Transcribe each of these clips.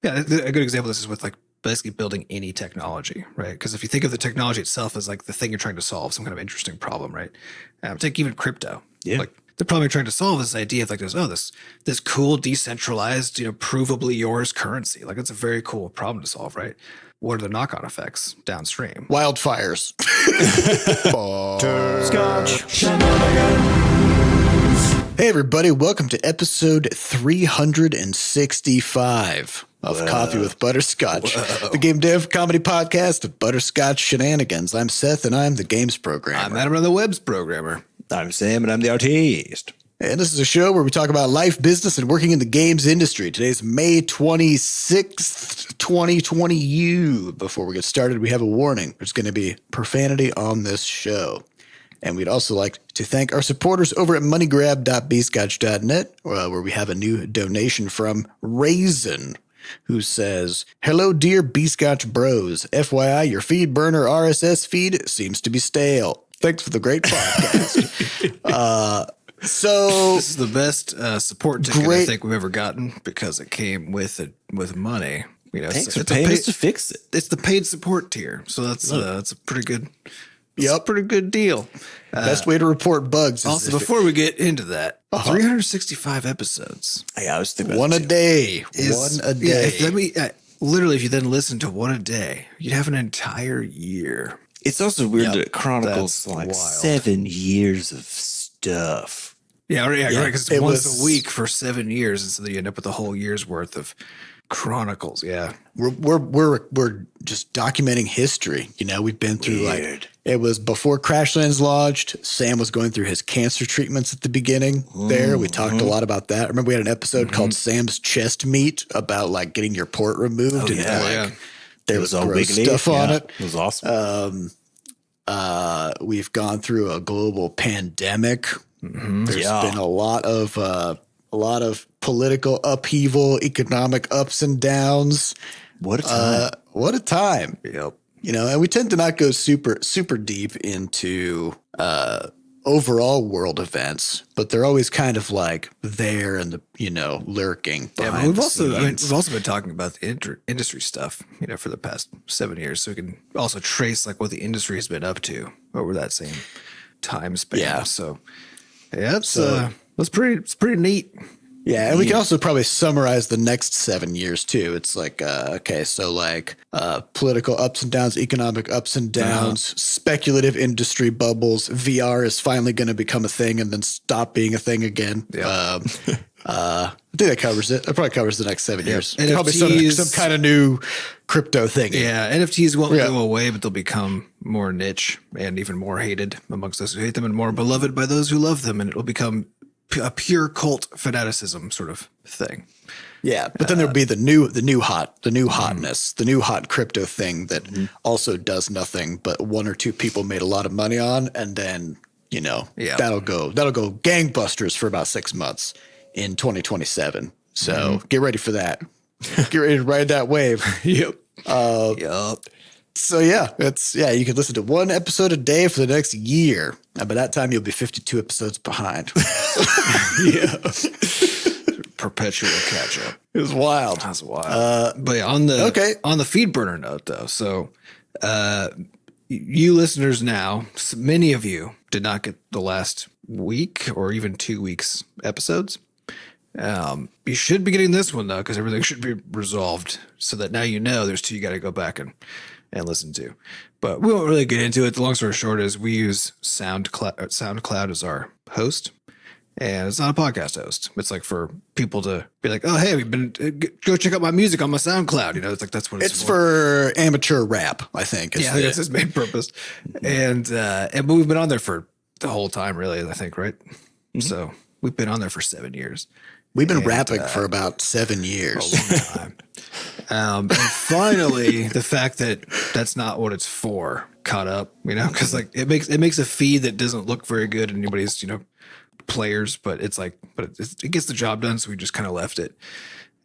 Yeah, a good example of this is with like basically building any technology, right? Because if you think of the technology itself as like the thing you're trying to solve, some kind of interesting problem, right? Take even crypto. Yeah. Like the problem you're trying to solve is this idea of like this cool decentralized, provably yours currency. Like it's a very cool problem to solve, right? What are the knock-on effects downstream? Wildfires. Butterscotch. Hey, everybody. Welcome to episode 365 of Coffee with Butterscotch, the game dev comedy podcast of Butterscotch Shenanigans. I'm Seth, and I'm the games programmer. I'm Adam on the Webs programmer. I'm Sam, and I'm the artist. And this is a show where we talk about life, business, and working in the games industry. Today's May 26th, 2020. Before we get started, we have a warning. There's going to be profanity on this show. And we'd also like to thank our supporters over at moneygrab.bscotch.net, where we have a new donation from Raisin, who says, "Hello, dear Bscotch bros. FYI, your feed burner RSS feed seems to be stale. Thanks for the great podcast." So this is the best support ticket I think we've ever gotten because it came with money. Thanks for paying us to fix it. It's the paid support tier, so that's a pretty good. Yep, pretty good deal. Best way to report bugs. Also, before we get into that, 365 episodes. Yeah, I was thinking one a day. One a day. Literally, if you then listen to one a day, you'd have an entire year. It's also weird that it chronicles like wild. 7 years of stuff. Yeah, right. Because it's once a week for 7 years, and so you end up with a whole year's worth of chronicles. Yeah, we're just documenting history. We've been through it was before Crashlands launched. Sam was going through his cancer treatments at the beginning. There, we talked a lot about that. I remember we had an episode called Sam's Chest Meat about like getting your port removed. There was all gross stuff on it. It was awesome. We've gone through a global pandemic. There's been a lot of political upheaval, economic ups and downs. What a time! What a time! Yep. And we tend to not go super deep into overall world events, but they're always kind of like there and lurking. Yeah, but we've also been talking about the industry stuff, for the past 7 years, so we can also trace like what the industry has been up to over that same time span. Yeah. So yeah, it's pretty neat. Yeah, and we can also probably summarize the next 7 years too. It's like, political ups and downs, economic ups and downs, speculative industry bubbles. VR is finally going to become a thing and then stop being a thing again. Yeah. I think that covers it. That probably covers the next 7 years. NFTs, probably some kind of new crypto thing. Yeah, NFTs won't go away, but they'll become more niche and even more hated amongst those who hate them and more beloved by those who love them, and it'll become a pure cult fanaticism sort of thing. Yeah, but then there'll be the new hotness, the new hot crypto thing that also does nothing, but one or two people made a lot of money on, and then that'll go gangbusters for about 6 months in 2027. So get ready for that. Get ready to ride that wave. Yep. So you can listen to one episode a day for the next year. And by that time, you'll be 52 episodes behind. Yeah. Perpetual catch up. It was wild. That's wild. But yeah, on the feed burner note though, so you listeners now, many of you did not get the last week or even 2 weeks episodes. You should be getting this one though, because everything should be resolved so that now there's two you got to go back and listen to. But we won't really get into it. The long story short is we use SoundCloud as our host, and it's not a podcast host. It's like for people to be like, oh, hey, go check out my music on my SoundCloud. It's like that's what it's for amateur rap, I think. I think that's its main purpose. And but we've been on there for the whole time, really, I think, right? Mm-hmm. So we've been on there for 7 years. We've been rapping for about 7 years. A long time. And finally, the fact that that's not what it's for caught up, because like it makes a feed that doesn't look very good in anybody's, players, but it's like, it gets the job done. So we just kind of left it.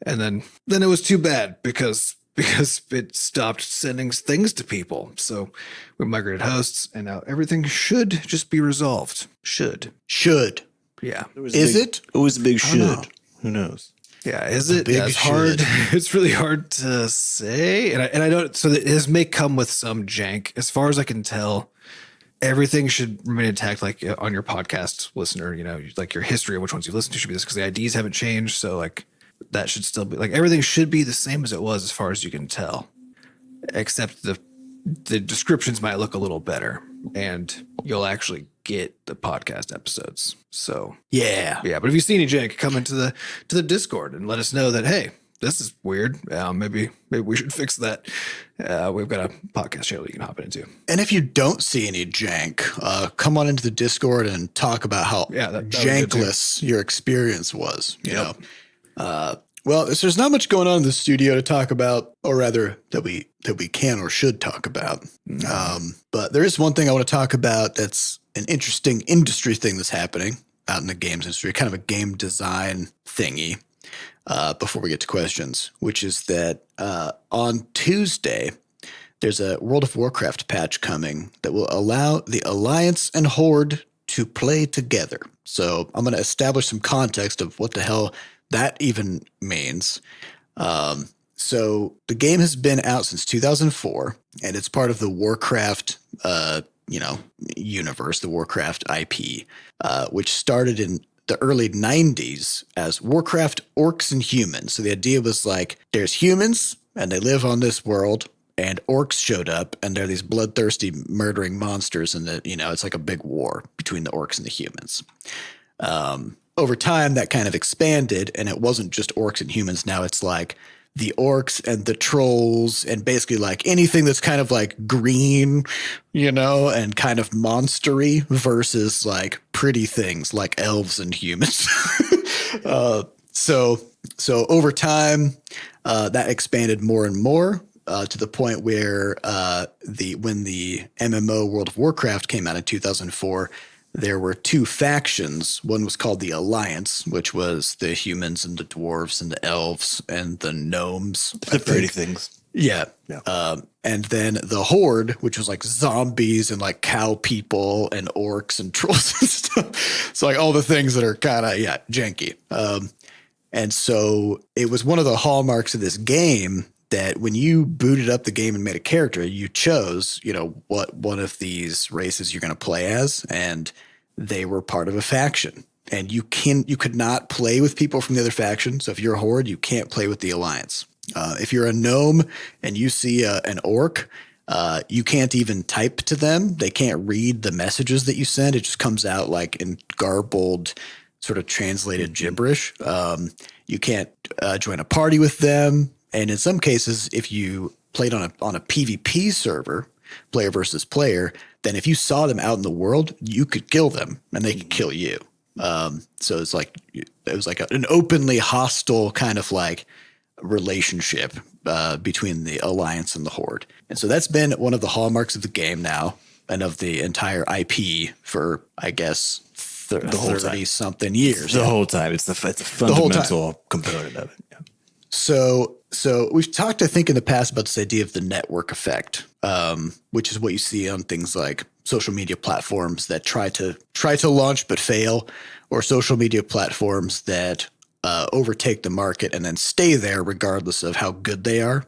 And then it was too bad because it stopped sending things to people. So we migrated hosts and now everything should just be resolved. Should. Yeah. It was a big should. Who knows? Yeah, is it? Yeah, it's hard. It's really hard to say, and I don't. So this may come with some jank, as far as I can tell. Everything should remain intact, like on your podcast listener. You know, like your history of which ones you listen to should be this, because the IDs haven't changed. So like that should still be like everything should be the same as it was, as far as you can tell, except the descriptions might look a little better, and you'll actually get the podcast episodes. So yeah. But if you see any jank, come into the Discord and let us know that, hey, this is weird. Maybe we should fix that. We've got a podcast channel you can hop into. And if you don't see any jank, come on into the Discord and talk about how jankless your experience was. You know. Well, there's not much going on in the studio to talk about, or rather that we can or should talk about. But there is one thing I want to talk about that's an interesting industry thing that's happening out in the games industry, kind of a game design thingy, before we get to questions, which is that on Tuesday, there's a World of Warcraft patch coming that will allow the Alliance and Horde to play together. So I'm going to establish some context of what the hell that even means. So the game has been out since 2004, and it's part of the Warcraft, universe, the Warcraft IP, which started in the early 90s as Warcraft Orcs and Humans. So the idea was like, there's humans, and they live on this world, and orcs showed up, and they're these bloodthirsty, murdering monsters, and it's like a big war between the orcs and the humans. Over time, that kind of expanded, and it wasn't just orcs and humans. Now it's like the orcs and the trolls, and basically like anything that's kind of like green, and kind of monstery, versus like pretty things like elves and humans. So over time, that expanded more and more to the point where when the MMO World of Warcraft came out in 2004. There were two factions. One was called the Alliance, which was the humans and the dwarves and the elves and the gnomes. The pretty things. Yeah. And then the Horde, which was like zombies and like cow people and orcs and trolls and stuff. So like all the things that are kind of, janky. And so it was one of the hallmarks of this game that when you booted up the game and made a character, you chose, what one of these races you're going to play as, and they were part of a faction. And you could not play with people from the other faction. So if you're a Horde, you can't play with the Alliance. If you're a gnome and you see an orc, you can't even type to them. They can't read the messages that you send. It just comes out like in garbled, sort of translated gibberish. You can't join a party with them. And in some cases, if you played on a PvP server, player versus player, then if you saw them out in the world, you could kill them and they could kill you. So it was like an openly hostile kind of like relationship between the Alliance and the Horde. And so that's been one of the hallmarks of the game now and of the entire IP for, I guess, 30-something years. The whole time. It's a fundamental component of it. Yeah. So we've talked, I think, in the past about this idea of the network effect, which is what you see on things like social media platforms that try to launch but fail, or social media platforms that overtake the market and then stay there regardless of how good they are.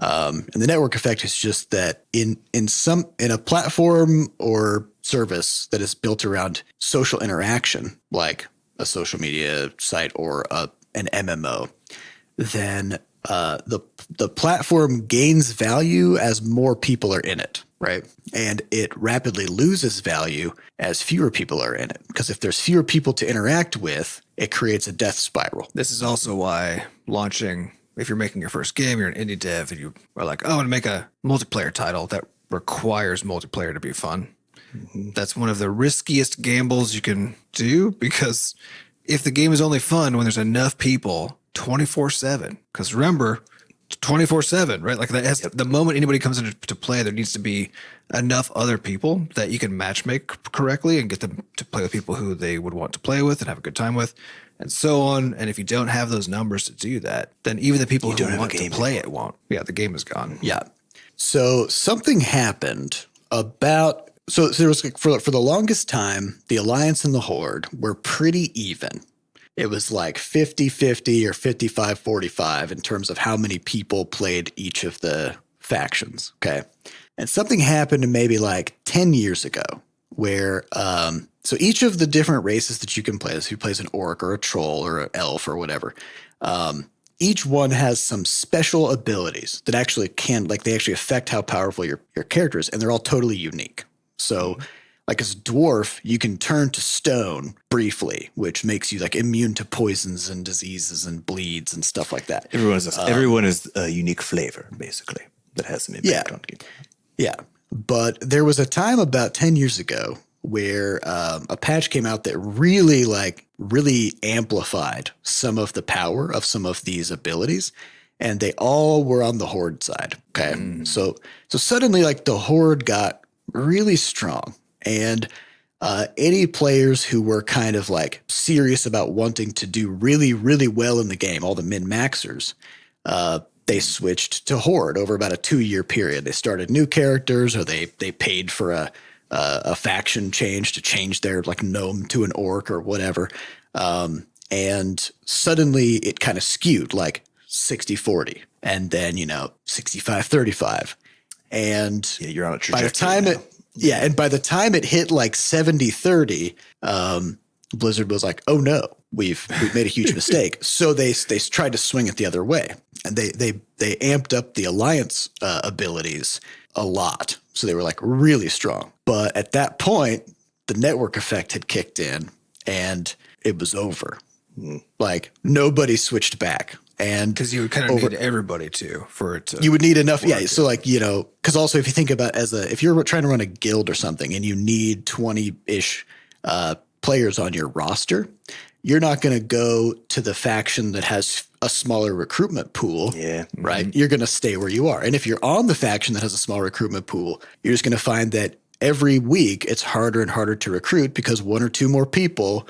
And the network effect is just that in a platform or service that is built around social interaction, like a social media site or an MMO, then the platform gains value as more people are in it, right? And it rapidly loses value as fewer people are in it. Because if there's fewer people to interact with, it creates a death spiral. This is also why launching, if you're making your first game, you're an indie dev, and you are like, oh, I want to make a multiplayer title that requires multiplayer to be fun. Mm-hmm. That's one of the riskiest gambles you can do, because if the game is only fun when there's enough people 24/7, because remember, 24/7, right? Like the moment anybody comes in to play, there needs to be enough other people that you can matchmake correctly and get them to play with people who they would want to play with and have a good time with, and so on. And if you don't have those numbers to do that, then even the people who want to play it won't. Yeah, the game is gone. Yeah. So something happened about. So there was for the longest time, the Alliance and the Horde were pretty even. it was like 50-50 or 55-45 in terms of how many people played each of the factions. Okay. And something happened maybe like 10 years ago where, so each of the different races that you can play, so who plays an orc or a troll or an elf or whatever, each one has some special abilities that actually they actually affect how powerful your character is, and they're all totally unique. So like as a dwarf, you can turn to stone briefly, which makes you like immune to poisons and diseases and bleeds and stuff like that. Everyone is a unique flavor, basically, that has some impact on people. Yeah. But there was a time about 10 years ago where a patch came out that really amplified some of the power of some of these abilities, and they all were on the Horde side. Okay. So suddenly like the Horde got really strong, and any players who were kind of like serious about wanting to do really, really well in the game, all the min-maxers, they switched to Horde over about a 2-year period. They started new characters, or they paid for a faction change to change their like gnome to an orc or whatever. And suddenly it kind of skewed like 60-40 and then, 65-35. And you're on a trajectory. By the time it hit like 70-30, Blizzard was like, oh no, we've made a huge mistake. So they tried to swing it the other way, and they amped up the alliance abilities a lot. So they were like really strong. But at that point, the network effect had kicked in and it was over. Like nobody switched back. And because you would kind of need everybody for it to. You would need enough. Yeah. So like, because also if you think about if you're trying to run a guild or something and you need 20-ish players on your roster, you're not going to go to the faction that has a smaller recruitment pool. Yeah. Right. You're going to stay where you are. And if you're on the faction that has a small recruitment pool, you're just going to find that every week it's harder and harder to recruit because one or two more people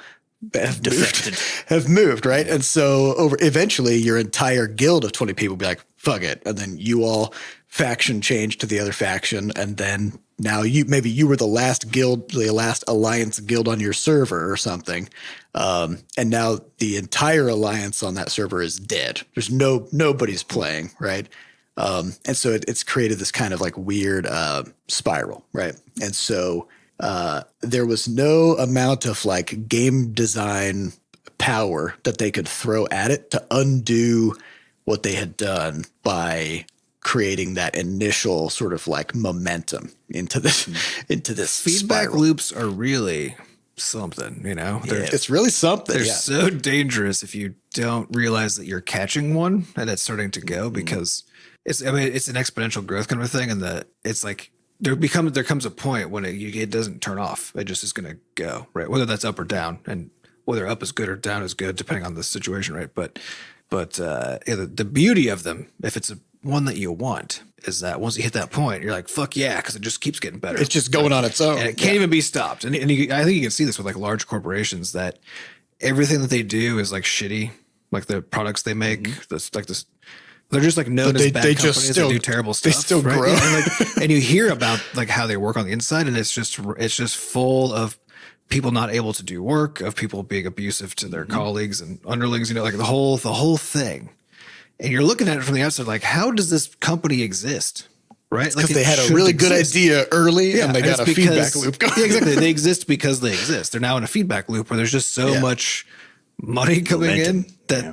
have moved, right? And so eventually your entire guild of 20 people will be like, fuck it. And then you all faction change to the other faction. And then now you were the last guild, the last alliance guild on your server or something. And now the entire alliance on that server is dead. There's nobody's playing, right? And so it's created this kind of like weird spiral, right? And so there was no amount of like game design power that they could throw at it to undo what they had done by creating that initial sort of like momentum into this feedback spiral. Loops are really something, It's really something. They're so dangerous if you don't realize that you're catching one and it's starting to go, because it's an exponential growth kind of thing, and that it's like there comes a point when it doesn't turn off. It just is going to go, right? Whether that's up or down, and whether up is good or down is good, depending on the situation, right? But the beauty of them, if it's one that you want, is that once you hit that point, you're like, fuck yeah, because it just keeps getting better. It's just going on its own. And it can't even be stopped. And I think you can see this with like large corporations, that everything that they do is like shitty. Like the products they make, this. They're just like known as bad companies that do terrible stuff. They still grow. And you hear about like how they work on the inside, and it's just full of people not able to do work, of people being abusive to their colleagues and underlings, like the whole thing. And you're looking at it from the outside, like, how does this company exist? Right? Because they had a really good idea early, and they got a feedback loop going. Yeah, exactly. They exist because they exist. They're now in a feedback loop where there's just so much money coming in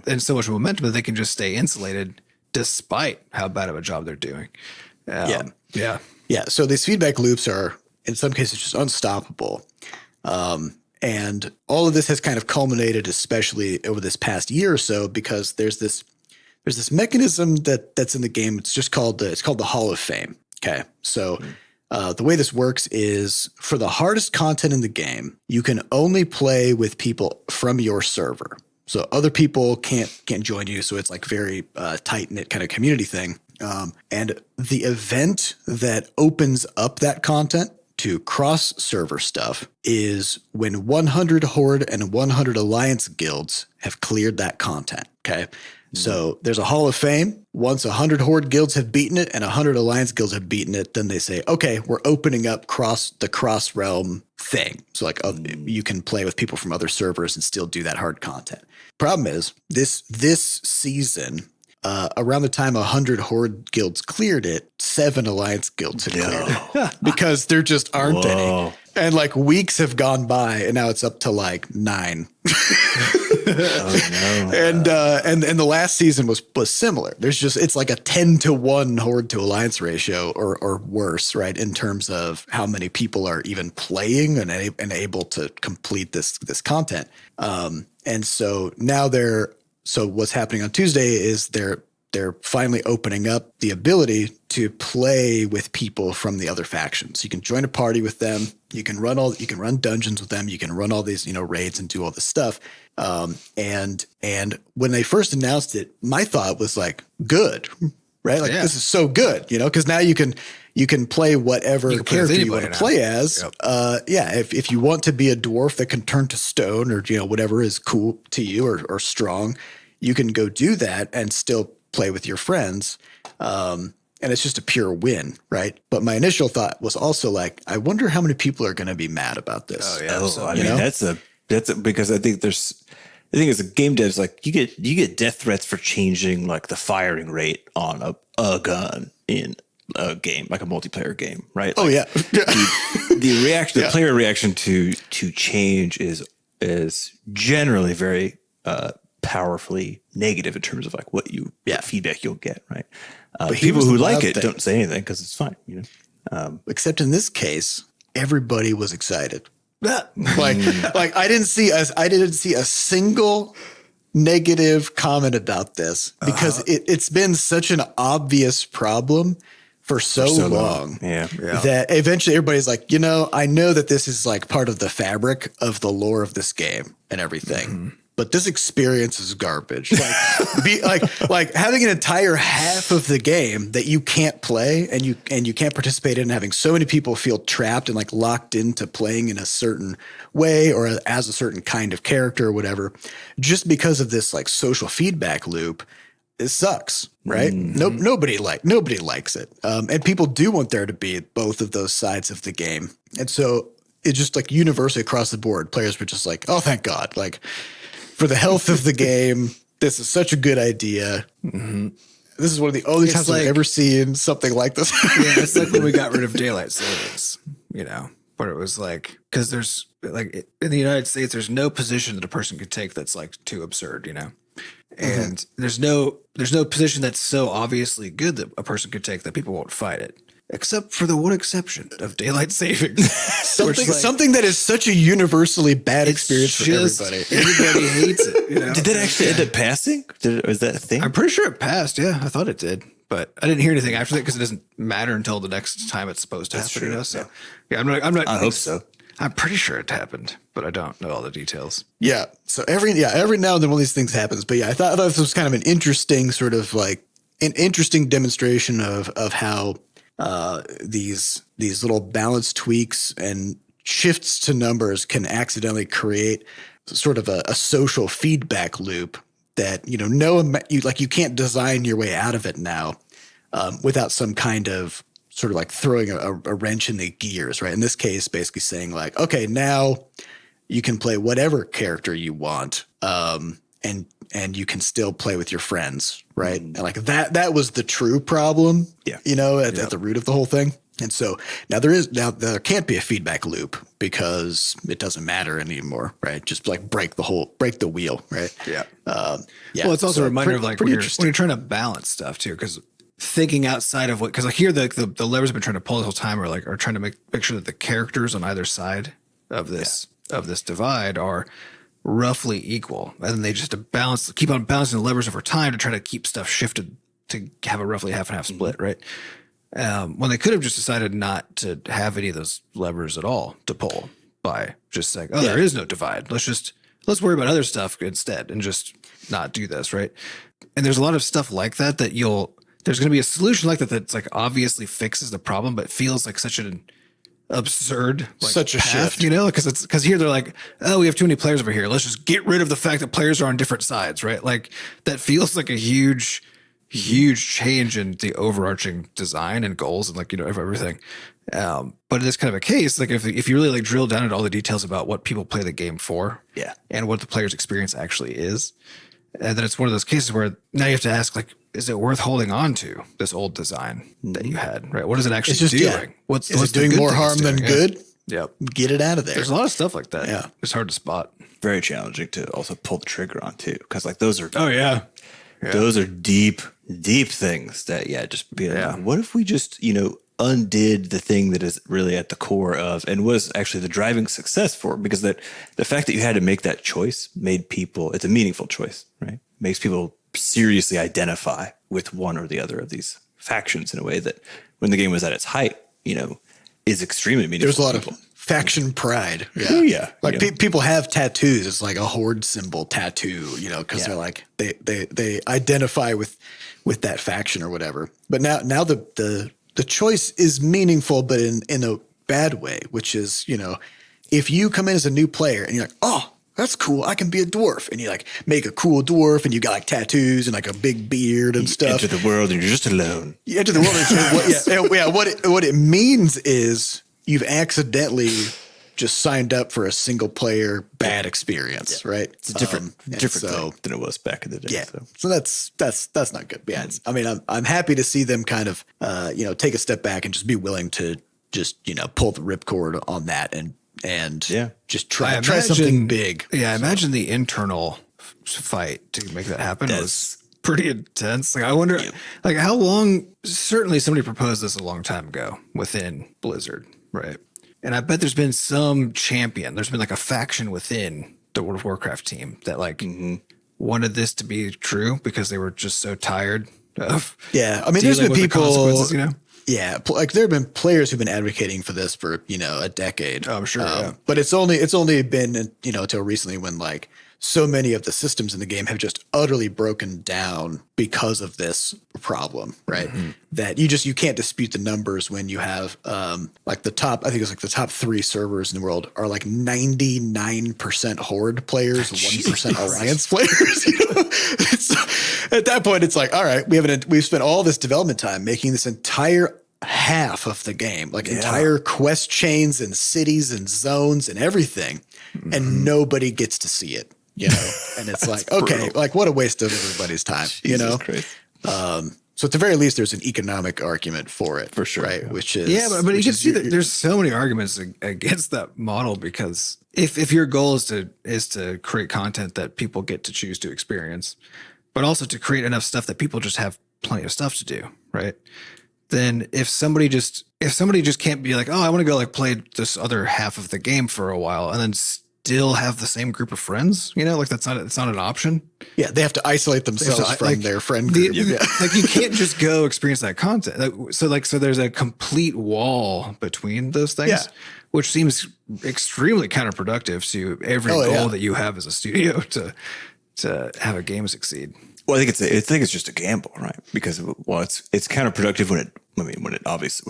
and so much momentum that they can just stay insulated despite how bad of a job they're doing. Yeah. So these feedback loops are, in some cases, just unstoppable. And all of this has kind of culminated, especially over this past year or so, because there's this mechanism that's in the game. It's called the Hall of Fame. Okay. So the way this works is, for the hardest content in the game, you can only play with people from your server. So other people can't join you. So it's like very tight-knit kind of community thing. And the event that opens up that content to cross-server stuff is when 100 Horde and 100 Alliance guilds have cleared that content. Okay. So there's a Hall of Fame. Once 100 Horde guilds have beaten it and 100 Alliance guilds have beaten it, then they say, okay, we're opening up the cross realm thing. So like you can play with people from other servers and still do that hard content. Problem is this season, around the time 100 Horde guilds cleared it, 7 Alliance guilds had cleared it because there just aren't any. And like weeks have gone by and now it's up to like 9. Oh, no. And the last season was similar. It's like a 10-to-1 Horde to Alliance ratio or worse, right? In terms of how many people are even playing and able to complete this content. And so now so what's happening on Tuesday is they're finally opening up the ability to play with people from the other factions. You can join a party with them. You can run dungeons with them. You can run all these, raids and do all this stuff. And when they first announced it, my thought was like, good, right? Like this is so good, because now you can play whatever character you want to play as. Yep. If you want to be a dwarf that can turn to stone or, whatever is cool to you or strong, you can go do that and still play with your friends. And it's just a pure win, right? But my initial thought was also like, I wonder how many people are going to be mad about this. Oh yeah. So, I mean, that's because I think as a game devs, like you get death threats for changing like the firing rate on a gun in a game, like a multiplayer game, right? Oh yeah. The player reaction to change is generally very powerfully negative in terms of like what feedback you'll get, right? But people who like it don't say anything because it's fine, Except in this case, everybody was excited. like I didn't see a single negative comment about this because it's been such an obvious problem for so long. That eventually everybody's like, I know that this is like part of the fabric of the lore of this game and everything. Mm-hmm. But this experience is garbage. Like having an entire half of the game that you can't play and you can't participate in, having so many people feel trapped and like locked into playing in a certain way or as a certain kind of character or whatever, just because of this like social feedback loop. It sucks, right? Mm-hmm. Nobody likes it. And people do want there to be both of those sides of the game. And so it's just like universally across the board, players were just like, oh, thank God. Like for the health of the game, this is such a good idea. Mm-hmm. This is one of the only times I've ever seen something like this. Yeah, it's like when we got rid of daylight savings, but it was like, because there's like in the United States, there's no position that a person could take that's like too absurd, and there's no position that's so obviously good that a person could take that people won't fight it, except for the one exception of daylight savings. something that is such a universally bad experience for everybody. Everybody hates it. Did that actually end up passing? Was that a thing? I'm pretty sure it passed. Yeah, I thought it did, but I didn't hear anything after that because it doesn't matter until the next time it's supposed to happen. True. So I'm not. I hope so. I'm pretty sure it happened, but I don't know all the details. Yeah. So every now and then one of these things happens. But yeah, I thought this was kind of an interesting sort of like an interesting demonstration of how these little balance tweaks and shifts to numbers can accidentally create sort of a social feedback loop that you can't design your way out of it now without some kind of sort of like throwing a wrench in the gears, right? In this case, basically saying like, okay, now you can play whatever character you want, and you can still play with your friends, right? And like that was the true problem, at the root of the whole thing. And so now there can't be a feedback loop because it doesn't matter anymore, right? Just like break the wheel, right? Yeah. Well, it's also a reminder of like when you're trying to balance stuff too, because thinking outside of because like here the levers I've been trying to pull the whole time are trying to make sure that the characters on either side of this divide are roughly equal, and then they just keep on balancing the levers over time to try to keep stuff shifted to have a roughly half and half split, right? When they could have just decided not to have any of those levers at all to pull by just saying, there is no divide. Let's worry about other stuff instead and just not do this, right? And there's a lot of stuff like that there's going to be a solution like that that's like obviously fixes the problem, but feels like such a absurd, like, such a path, shift, you know, because here they're like, oh, we have too many players over here. Let's just get rid of the fact that players are on different sides, right? Like that feels like a huge change in the overarching design and goals and, like, you know, everything. But in this kind of a case, like if you really like drill down into all the details about what people play the game for, and what the player's experience actually is, and then it's one of those cases where now you have to ask, like, is it worth holding on to this old design that you had, right? What is it actually doing? What's it doing more harm than good? Yep. Get it out of there. There's a lot of stuff like that. Yeah. It's hard to spot. Very challenging to also pull the trigger on too, because like those are those are deep things that just be like, what if we just, you know, undid the thing that is really at the core of and was actually the driving success for it, because that the fact that you had to make that choice made people, it's a meaningful choice, right? Makes people seriously identify with one or the other of these factions in a way that when the game was at its height, you know, is extremely meaningful. There's a lot of faction pride. Like people have tattoos. It's like a horde symbol tattoo, you know, because they're like they identify with that faction or whatever. But now the choice is meaningful, but in a bad way, which is, you know, if you come in as a new player and you're like, oh, that's cool, I can be a dwarf, and you like make a cool dwarf and you got like tattoos and like a big beard and stuff. Enter the world and you're just alone. You enter the world. What it means is you've accidentally just signed up for a single player bad experience, right? It's a different thing than it was back in the day. Yeah. So that's not good. Yeah. I mean, I'm happy to see them kind of, you know, take a step back and just be willing to just, you know, pull the ripcord on that and just try something big. Yeah. I imagine the internal fight to make that happen was pretty intense. Like, I wonder, like, how long, certainly somebody proposed this a long time ago within Blizzard, right? And I bet there's been some champion. There's been like a faction within the World of Warcraft team that like wanted this to be true because they were just so tired of. Yeah, I mean, there's been people, you know. Yeah, like there have been players who've been advocating for this for, you know, a decade. Oh, I'm sure. But it's only been, you know, until recently when like so many of the systems in the game have just utterly broken down because of this problem, right? Mm-hmm. That you can't dispute the numbers when you have like the top, I think it's like the top 3 servers in the world are like 99% Horde players, 1% Alliance players. You know? So at that point, it's like, all right, we've spent all this development time making this entire half of the game, like entire quest chains and cities and zones and everything, and nobody gets to see it. You know, and it's like, okay, brutal. Like what a waste of everybody's time, you know? So at the very least, there's an economic argument for it, for sure, right? Yeah. Which is, but you can see that there's so many arguments against that model, because if your goal is to create content that people get to choose to experience, but also to create enough stuff that people just have plenty of stuff to do, right? Then if somebody just can't be like, oh, I want to go like play this other half of the game for a while and then still have the same group of friends, you know, like it's not an option. Yeah, they have to isolate themselves from their friend group. Like you can't just go experience that content. So there's a complete wall between those things, which seems extremely counterproductive to every goal that you have as a studio to have a game succeed. Well, I think it's just a gamble, right? Because it's counterproductive when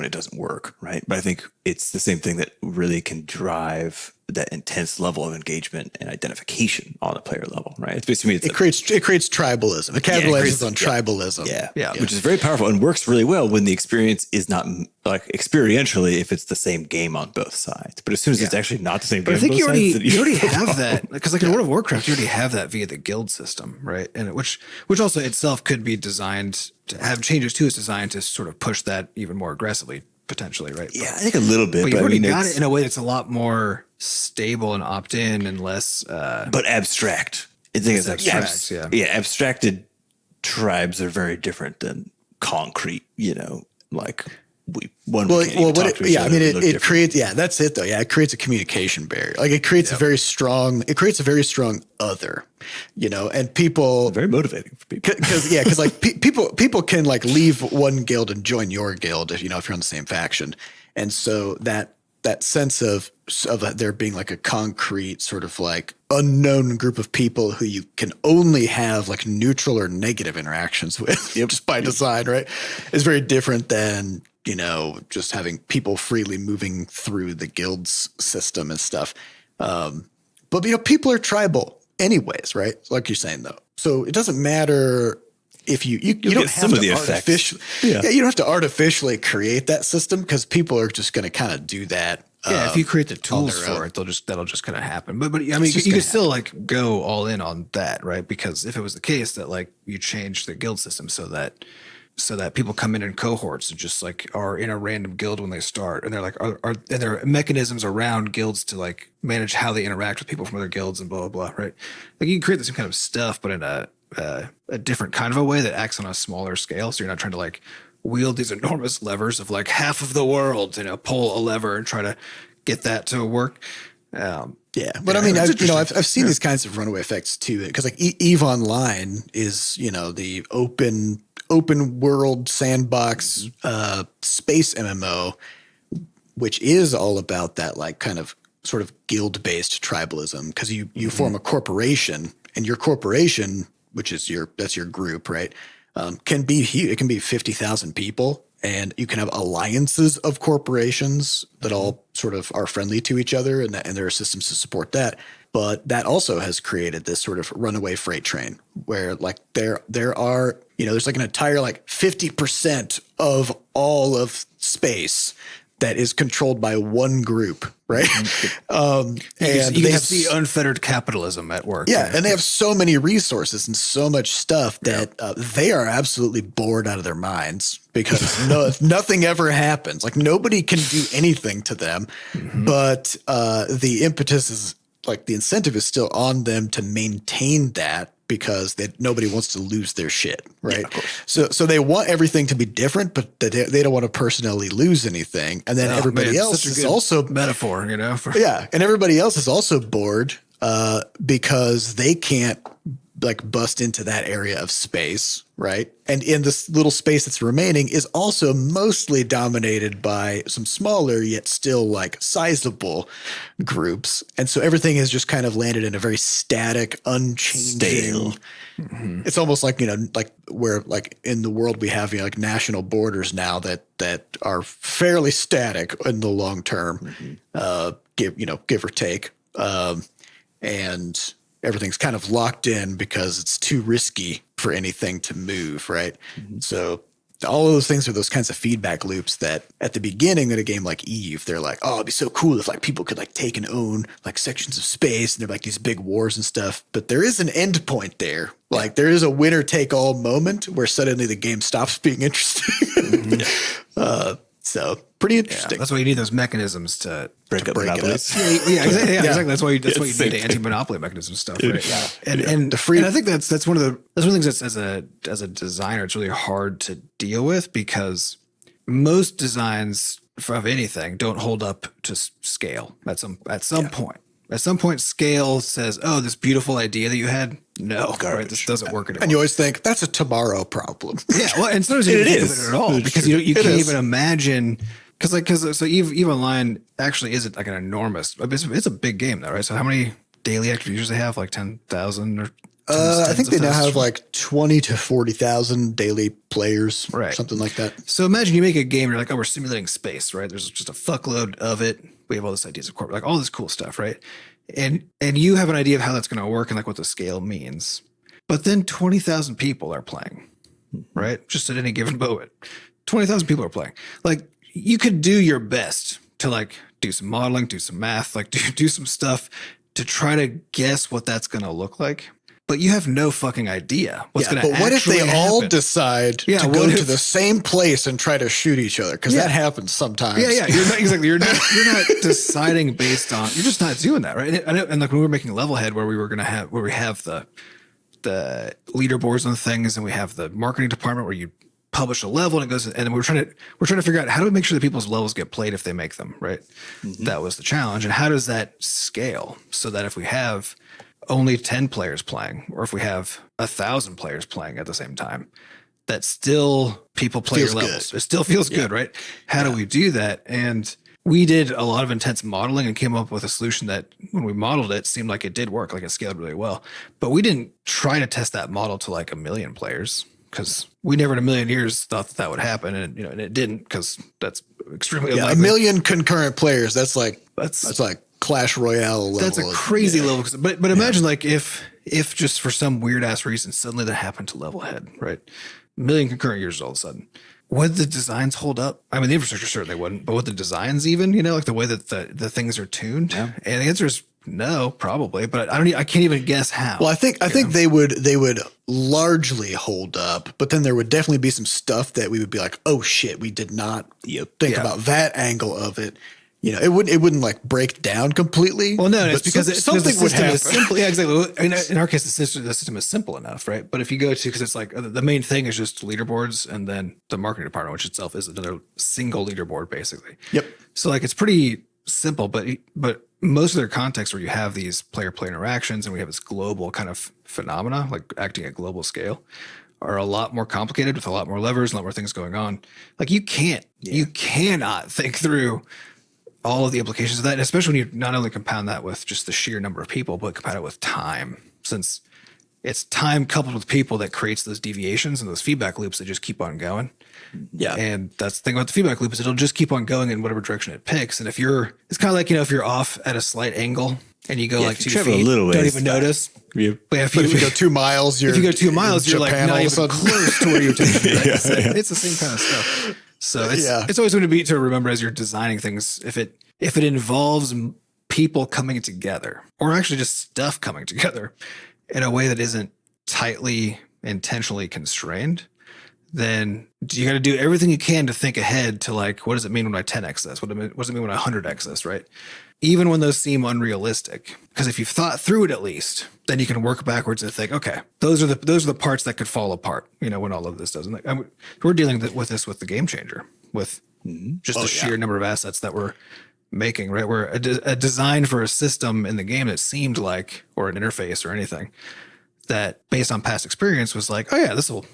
it doesn't work, right? But I think it's the same thing that really can drive that intense level of engagement and identification on a player level, right? It's basically it creates tribalism. It capitalizes on tribalism. Yeah, which is very powerful and works really well when the experience is not like experientially if it's the same game on both sides. But as soon as it's actually not the same game, I think you already have that, because like in World of Warcraft, you already have that via the guild system, right? And which also itself could be designed to have changes to its design to sort of push that even more aggressively, potentially, right? Yeah, I think a little bit. But you've already got it in a way that's a lot more stable and opt-in and less but abstract. I think it's abstract. Abstracted tribes are very different than concrete, you know, like it creates that's it though. Yeah, it creates a communication barrier. Like it creates a very strong other, you know, and people very motivating for people because like people can like leave one guild and join your guild if you're on the same faction, and so that sense of there being like a concrete sort of like unknown group of people who you can only have like neutral or negative interactions with just by design, right, is very different than you know, just having people freely moving through the guilds system and stuff. But, you know, people are tribal anyways, right? Like you're saying, though. So it doesn't matter if you don't have to artificially, you don't have to artificially create that system because people are just going to kind of do that. Yeah, if you create the tools for it, that'll just kind of happen. But I mean, you can still like go all in on that, right? Because if it was the case that like you change the guild system so that people come in cohorts and just like are in a random guild when they start, and they're like and there are mechanisms around guilds to like manage how they interact with people from other guilds and blah blah blah, right? Like you can create the same kind of stuff, but in a different kind of a way that acts on a smaller scale. So you're not trying to like wield these enormous levers of like half of the world, you know, pull a lever and try to get that to work. But I mean, I've seen these kinds of runaway effects too, because like EVE Online is, you know, the open world sandbox space MMO, which is all about that like kind of sort of guild based tribalism, because you form a corporation, and your corporation, which is that's your group, right? Can be huge. It can be 50,000 people, and you can have alliances of corporations that all sort of are friendly to each other, and there are systems to support that. But that also has created this sort of runaway freight train where like there are, you know, there's like an entire like 50% of all of space that is controlled by one group, right? And they have the unfettered capitalism at work. Yeah, and they have so many resources and so much stuff that they are absolutely bored out of their minds because nothing ever happens. Like nobody can do anything to them, but the impetus is like the incentive is still on them to maintain that because nobody wants to lose their shit, right? Yeah, of course. So they want everything to be different, but they don't want to personally lose anything. And then everybody else is also metaphor, you know? And everybody else is also bored because they can't like bust into that area of space, right? And in this little space that's remaining is also mostly dominated by some smaller yet still like sizable groups. And so everything has just kind of landed in a very static, unchanging. It's almost like, you know, like where like in the world we have, you know, like national borders now that are fairly static in the long term, give or take. And everything's kind of locked in because it's too risky for anything to move, right? So all of those things are those kinds of feedback loops that at the beginning of a game like EVE, they're like, oh, it'd be so cool if like people could like take and own like sections of space, and they're like these big wars and stuff. But there is an end point there. Like there is a winner take all moment where suddenly the game stops being interesting. So pretty interesting. That's why you need those mechanisms to break up monopolies. Exactly. That's why you need anti-monopoly mechanism stuff, right? Yeah. And the free. And I think that's one of the things that's as a designer, it's really hard to deal with because most designs of anything don't hold up to scale at some point. At some point, scale says, "Oh, this beautiful idea that you had, no, right, this doesn't work anymore." And you always think that's a tomorrow problem. Yeah, well, and sometimes you don't think of it at all because you can't even imagine. Because EVE Online actually isn't like an enormous. It's a big game though, right? So how many daily active users they have? Like 10,000 or. I think they now have like 20 to 40,000 daily players, right? Something like that. So imagine you make a game, you're like, oh, we're simulating space, right? There's just a fuckload of it. We have all this ideas of corporate, like all this cool stuff, right? And you have an idea of how that's going to work and like what the scale means. But then 20,000 people are playing, right? Just at any given moment. 20,000 people are playing. Like you could do your best to like do some modeling, do some math, like do some stuff to try to guess what that's going to look like. But you have no fucking idea what's going to happen. But what if they all decide to go to the same place and try to shoot each other? Because that happens sometimes. Yeah. You're not deciding based on. You're just not doing that, right? And like when we were making Levelhead, where we have the leaderboards on things, and we have the marketing department where you publish a level and it goes, and we're trying to figure out how do we make sure that people's levels get played if they make them, right? That was the challenge, and how does that scale so that if we have only 10 players playing, or if we have 1,000 players playing at the same time, that still people play your levels. It still feels good, right? How do we do that? And we did a lot of intense modeling and came up with a solution that when we modeled it seemed like it did work, like it scaled really well. But we didn't try to test that model to like 1 million players because we never in a million years thought that would happen, and and it didn't, because that's extremely unlikely. A million concurrent players. That's like Clash Royale level. That's a crazy level. But imagine like if just for some weird ass reason suddenly that happened to Levelhead, right? A million concurrent users all of a sudden. Would the designs hold up? I mean, the infrastructure certainly wouldn't, but would the designs even, like the way that the things are tuned? Yeah. And the answer is no, probably. But I can't even guess how. Well, I think they would largely hold up, but then there would definitely be some stuff that we would be like, oh shit, we did not think about that angle of it. It wouldn't like break down completely. Well, no, it's because something would happen. Simple. Yeah, exactly. In our case, the system is simple enough, right? But if you go to, because it's like the main thing is just leaderboards, and then the marketing department, which itself is another single leaderboard, basically. Yep. So like it's pretty simple, but most of their context where you have these player-player interactions and we have this global kind of phenomena, like acting at global scale, are a lot more complicated with a lot more levers, a lot more things going on. Like you cannot think through all of the implications of that, and especially when you not only compound that with just the sheer number of people, but compound it with time, since it's time coupled with people that creates those deviations and those feedback loops that just keep on going. Yeah. And that's the thing about the feedback loop is it'll just keep on going in whatever direction it picks. And it's kind of like, if you're off at a slight angle and you go like 2 feet, a little don't even notice. But if you go 2 miles, you're like not even close to where you're taking. Right? It's the same kind of stuff. So it's always going to be to remember as you're designing things, if it involves people coming together, or actually just stuff coming together in a way that isn't tightly intentionally constrained, then you got to do everything you can to think ahead to like, what does it mean when I 10x this? What does it mean when I 100x this, right? Even when those seem unrealistic, because if you've thought through it at least, then you can work backwards and think, okay, those are the parts that could fall apart. When all of this doesn't. We're dealing with this with the Game Changer, with just the sheer number of assets that we're making, right? Where a design for a system in the game that seemed like, or an interface or anything that based on past experience was like, oh yeah, this will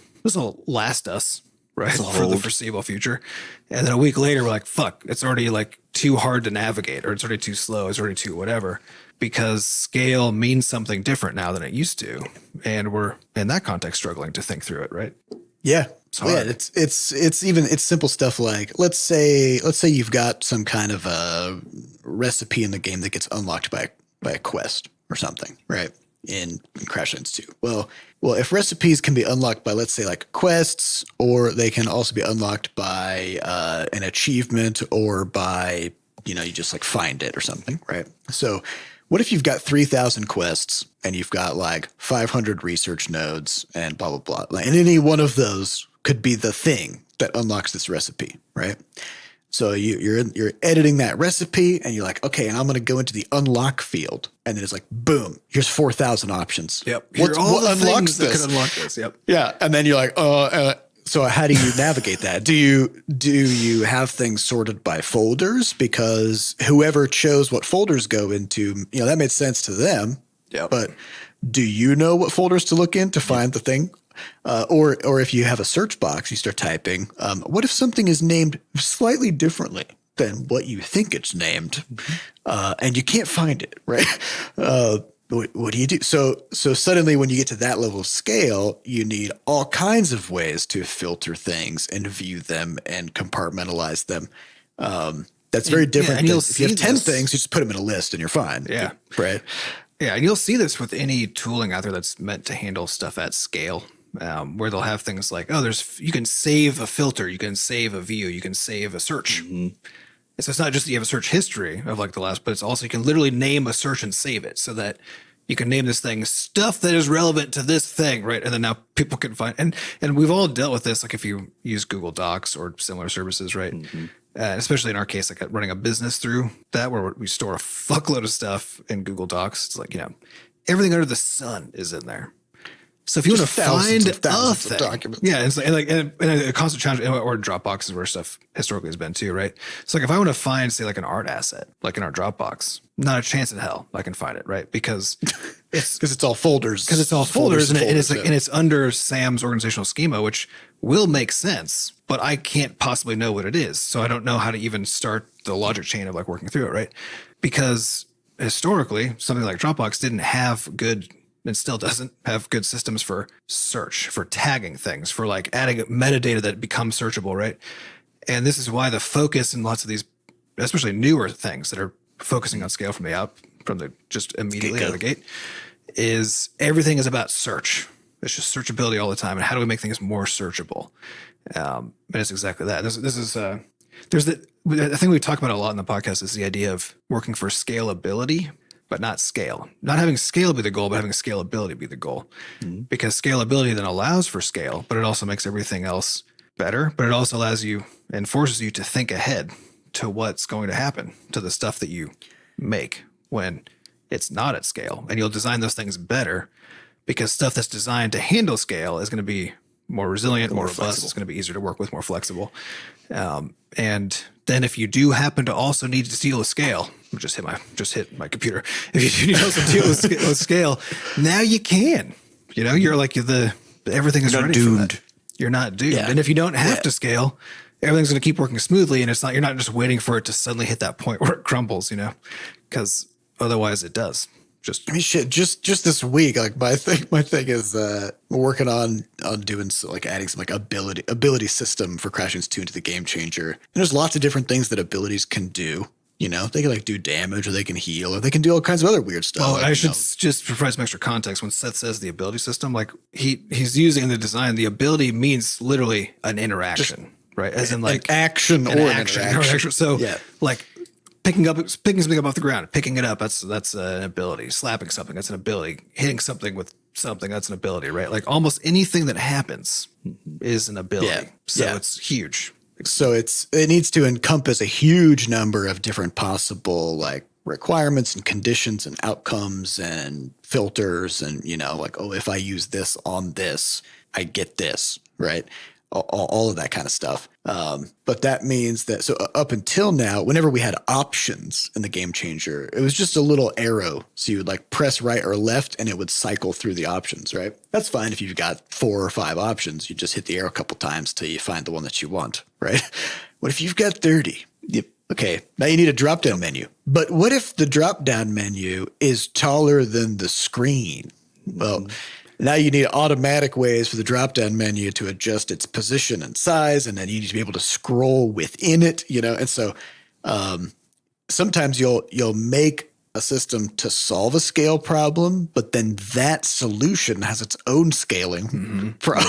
last us, right, for the foreseeable future. And then a week later, we're like, fuck, it's already like too hard to navigate, or it's already too slow, it's already too whatever, because scale means something different now than it used to. And we're in that context struggling to think through it, right? Yeah. It's simple stuff like, let's say you've got some kind of a recipe in the game that gets unlocked by a quest or something, right? In Crashlands 2. Well, if recipes can be unlocked by, let's say, like quests, or they can also be unlocked by an achievement, or by, you just like find it or something, right? So what if you've got 3,000 quests and you've got like 500 research nodes and blah, blah, blah. And any one of those could be the thing that unlocks this recipe, right? So you're editing that recipe and you're like, okay, and I'm going to go into the unlock field, and then it's like, boom, here's 4,000 options. Yep. What unlocks this? That could unlock this. Yep. Yeah. And then you're like, so how do you navigate that? Do you have things sorted by folders? Because whoever chose what folders go into, that made sense to them. Yeah. But do you know what folders to look in to find the thing? Or if you have a search box, you start typing, what if something is named slightly differently than what you think it's named, and you can't find it, right? What do you do? So suddenly when you get to that level of scale, you need all kinds of ways to filter things and view them and compartmentalize them. That's very different. Than if you have 10 things, you just put them in a list and you're fine. Yeah. Right. Yeah. And you'll see this with any tooling out there that's meant to handle stuff at scale. Where they'll have things like, you can save a filter, you can save a view, you can save a search. Mm-hmm. So it's not just that you have a search history of like the last, but it's also you can literally name a search and save it, so that you can name this thing stuff that is relevant to this thing, right? And then now people can find, and we've all dealt with this, like if you use Google Docs or similar services, right? Mm-hmm. Especially in our case, like running a business through that, where we store a fuckload of stuff in Google Docs. It's like, everything under the sun is in there. So if you want to find a thing, documents. Yeah, and a constant challenge, or Dropbox is where stuff historically has been too, right? So like if I want to find, say, like an art asset, like in our Dropbox, not a chance in hell I can find it, right? Because it's all folders. Because it's all folders, and it's under Sam's organizational schema, which will make sense, but I can't possibly know what it is, so I don't know how to even start the logic chain of like working through it, right? Because historically, something like Dropbox didn't have good and still doesn't have good systems for search, for tagging things, for like adding metadata that becomes searchable, right? And this is why the focus in lots of these, especially newer things that are focusing on scale from the just immediately out of the gate, is everything is about search. It's just searchability all the time. And how do we make things more searchable? And it's exactly that. This is there's the thing we talk about a lot in the podcast is the idea of working for scalability, but not scale. Not having scale be the goal, but having scalability be the goal. Mm-hmm. Because scalability then allows for scale, but it also makes everything else better. But it also allows you and forces you to think ahead to what's going to happen to the stuff that you make when it's not at scale. And you'll design those things better because stuff that's designed to handle scale is going to be more resilient, more robust. Flexible. It's going to be easier to work with, more flexible. And then if you do happen to also need to deal with scale, just hit my computer. If you do need to also deal with scale, now you can. You know, you're like everything is ready for that. You're not doomed. Yeah. And if you don't have to scale, everything's going to keep working smoothly, and you're not just waiting for it to suddenly hit that point where it crumbles, you know, because otherwise it does. Just this week, like my thing is we're working on doing like adding some like ability system for Crashing's 2 into the game changer. And there's lots of different things that abilities can do. You know, they can like do damage, or they can heal, or they can do all kinds of other weird stuff. Oh, I should just provide some extra context. When Seth says the ability system, like he's using in the design, the ability means literally an interaction, right? As in like an action or an interaction. So like picking something up off the ground, picking it up, that's an ability. Slapping something, that's an ability. Hitting something with something, that's an ability, right? Like almost anything that happens is an ability. Yeah. So it's huge. So it needs to encompass a huge number of different possible like requirements and conditions and outcomes and filters and, you know, like, oh, if I use this on this, I get this, right? All of that kind of stuff. But that means that, so up until now, whenever we had options in the game changer, it was just a little arrow. So you would like press right or left and it would cycle through the options, right? That's fine if you've got 4 or 5 options. You just hit the arrow a couple times till you find the one that you want, right? What if you've got 30? Yep. Okay, now you need a drop-down menu. But what if the drop-down menu is taller than the screen? Well, now you need automatic ways for the drop-down menu to adjust its position and size, and then you need to be able to scroll within it, you know? And so sometimes you'll make a system to solve a scale problem, but then that solution has its own scaling problem.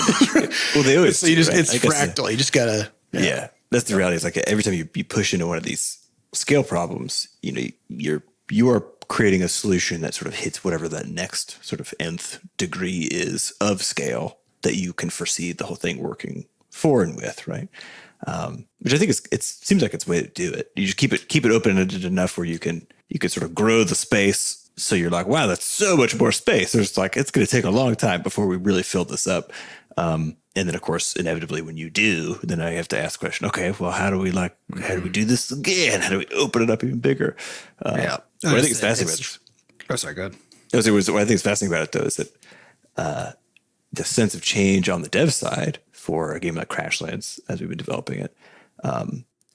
Well, they always so you just it's fractal. You just gotta that's the reality. It's like every time you push into one of these scale problems, you know, you are creating a solution that sort of hits whatever that next sort of nth degree is of scale that you can foresee the whole thing working for and with, right? Which I think it seems like it's the way to do it. You just keep it open-ended enough where you can sort of grow the space. So you're like, wow, that's so much more space. There's like, it's going to take a long time before we really fill this up. And then, of course, inevitably, when you do, then I have to ask the question, okay, well, how do we do this again? How do we open it up even bigger? What I think is fascinating about it. Sorry, go ahead. What I think is fascinating about it, though, is that the sense of change on the dev side for a game like Crashlands, as we've been developing it,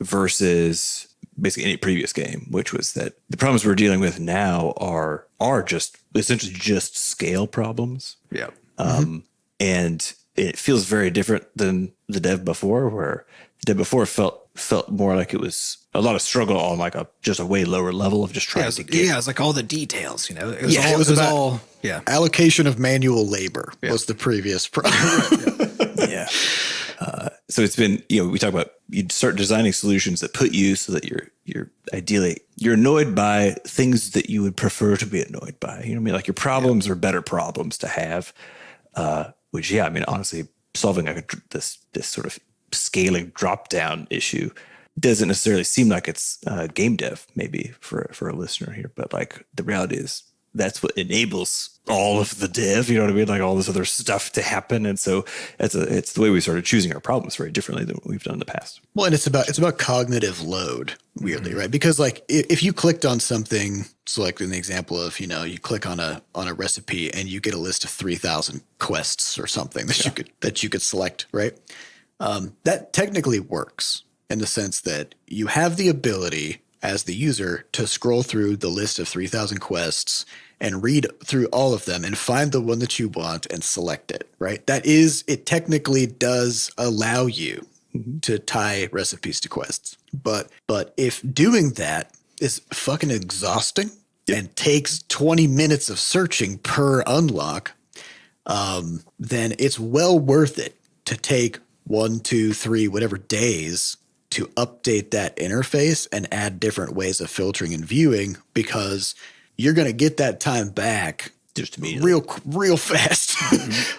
versus basically any previous game, which was that the problems we're dealing with now are just essentially just scale problems. Yeah. And it feels very different than the dev before, where the dev before felt more like it was a lot of struggle on like just a way lower level of just trying to get. Yeah, it's like all the details, you know. It was all allocation of manual labor was the previous problem. Yeah. So it's been, you know, we talk about you start designing solutions that put you so that you're ideally you're annoyed by things that you would prefer to be annoyed by. You know what I mean? Like your problems are better problems to have. Which, I mean, honestly, solving this sort of scaling drop down issue doesn't necessarily seem like it's game dev, maybe for a listener here, but like the reality is that's what enables all of the dev. You know what I mean? Like all this other stuff to happen, and so it's the way we started choosing our problems very differently than what we've done in the past. Well, and it's about cognitive load, weirdly, right? Because like if you clicked on something, so like in the example of, you know, you click on a recipe and you get a list of 3,000 quests or something that you could select, right? That technically works in the sense that you have the ability as the user to scroll through the list of 3,000 quests and read through all of them and find the one that you want and select it, right? It technically does allow you to tie recipes to quests. But if doing that is fucking exhausting and takes 20 minutes of searching per unlock, then it's well worth it to take 1, 2, 3, whatever days to update that interface and add different ways of filtering and viewing, because you're going to get that time back just immediately, real fast.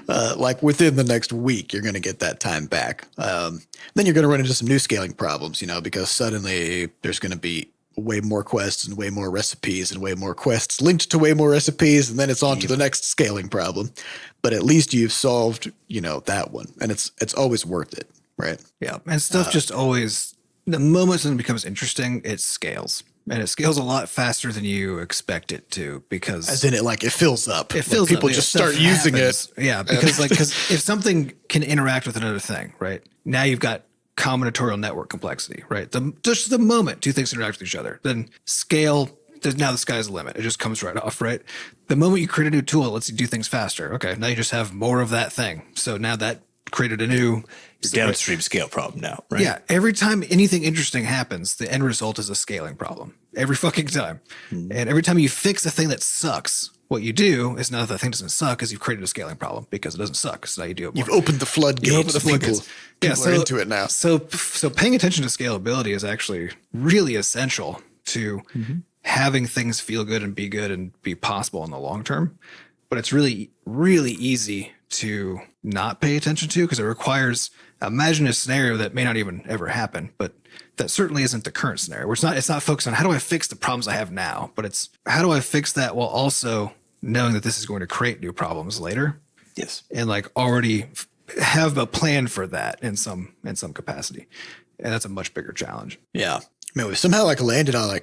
Like within the next week, you're going to get that time back. Then you're going to run into some new scaling problems, because suddenly there's going to be way more quests and way more recipes and way more quests linked to way more recipes. And then it's on to the next scaling problem. But at least you've solved, that one. And it's always worth it. Right. Yeah. And stuff just always, the moment something becomes interesting, it scales. And it scales a lot faster than you expect it to, because as in it fills up. It fills people up. just start using it. Yeah. Because if something can interact with another thing, right? Now you've got combinatorial network complexity, right? Just the moment two things interact with each other, then scale, now the sky's the limit. It just comes right off, right? The moment you create a new tool, it lets you do things faster. Okay. Now you just have more of that thing. So now that created a new downstream scale problem now, right? Yeah. Every time anything interesting happens, the end result is a scaling problem. Every fucking time. And every time you fix a thing that sucks, what you do is, now that the thing doesn't suck, is you've created a scaling problem because it doesn't suck. So now you do it more. You've opened the floodgates. People are into it now. So paying attention to scalability is actually really essential to having things feel good and be possible in the long term. But it's really, really easy to not pay attention to, because it requires, imagine a scenario that may not even ever happen, but that certainly isn't the current scenario. Where it's not focused on how do I fix the problems I have now, but it's how do I fix that while also knowing that this is going to create new problems later. Yes. And already have a plan for that in some capacity. And that's a much bigger challenge. Yeah. I mean, we somehow landed on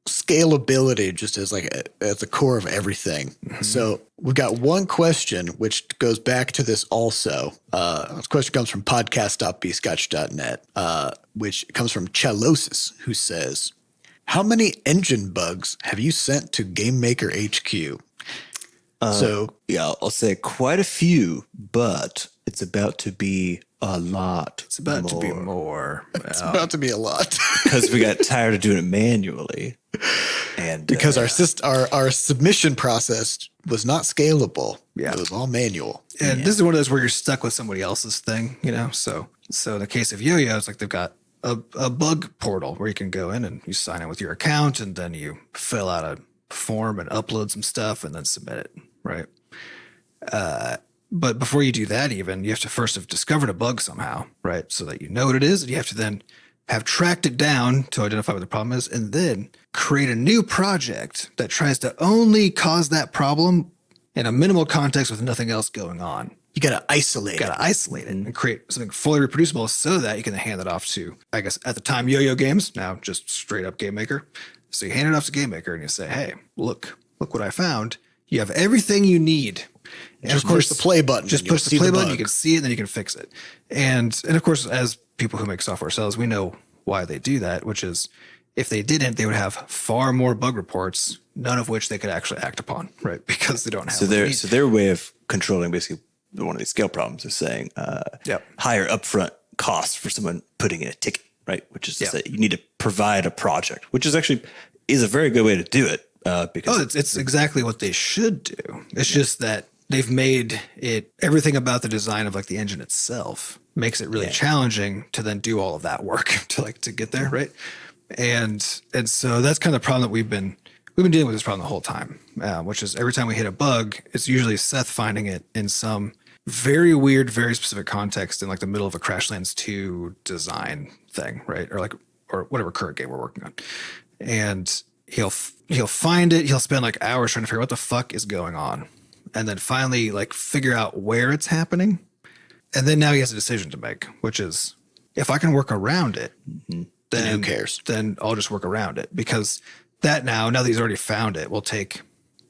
scalability just as at the core of everything. So we've got one question which goes back to this also. This question comes from podcast.bscotch.net, which comes from Challosis, who says, how many engine bugs have you sent to Game Maker HQ? I'll say quite a few, but it's about to be a lot. It's about to be more. It's about to be a lot. Because we got tired of doing it manually. And because our submission process was not scalable. Yeah. It was all manual. And this is one of those where you're stuck with somebody else's thing, So in the case of Yo-Yo, it's like they've got a bug portal where you can go in and you sign in with your account, and then you fill out a form and upload some stuff and then submit it, right? But before you do that, even, you have to first have discovered a bug somehow, right? So that you know what it is, and you have to then have tracked it down to identify what the problem is, and then create a new project that tries to only cause that problem in a minimal context with nothing else going on. You got to isolate it and create something fully reproducible so that you can hand it off to, I guess, at the time, Yo-Yo Games, now just straight up Game Maker. So you hand it off to Game Maker and you say, hey, look what I found. You have everything you need. And just push the play button. Just push the play button. You can see it, and then you can fix it. And of course, as people who make software ourselves, we know why they do that, which is if they didn't, they would have far more bug reports, none of which they could actually act upon, right? Because they don't have. So their way of controlling basically one of these scale problems is saying higher upfront costs for someone putting in a ticket, right? Which is to say you need to provide a project, which is actually a very good way to do it. Because it's exactly what they should do. It's just that they've made it, everything about the design of the engine itself makes it really challenging to then do all of that work to get there, right? And so that's kind of the problem that we've been dealing with this problem the whole time, which is every time we hit a bug, it's usually Seth finding it in some very weird, very specific context in the middle of a Crashlands 2 design thing, right? Or whatever current game we're working on. And he'll find it. He'll spend hours trying to figure out what the fuck is going on, and then finally figure out where it's happening. And then now he has a decision to make, which is if I can work around it, then who cares? Then I'll just work around it, because that now that he's already found it will take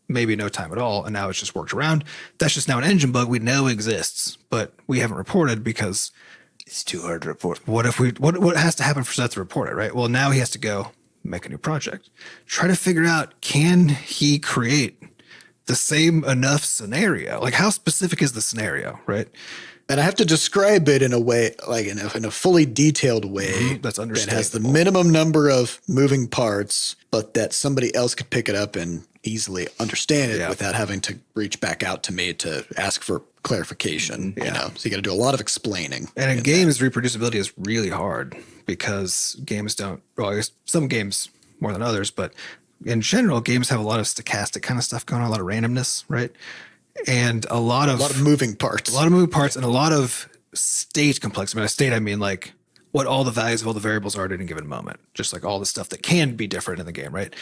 maybe no time at all. And now it's just worked around. That's just now an engine bug we know exists, but we haven't reported because it's too hard to report. What has to happen for Seth to report it, right? Well, now he has to go make a new project. Try to figure out, can he create the same enough scenario? Like, how specific is the scenario, right? And I have to describe it in a way, like in a fully detailed way that's understandable. That has the minimum number of moving parts, but that somebody else could pick it up and easily understand it without having to reach back out to me to ask for clarification. You know, so you got to do a lot of explaining. And in games, reproducibility is really hard because games don't. Well, I guess some games more than others, but in general, games have a lot of stochastic kind of stuff going on, a lot of randomness, right? And a lot of moving parts. A lot of moving parts and a lot of state complexity. By state, I mean like what all the values of all the variables are at any given moment. Just like all the stuff that can be different in the game, right?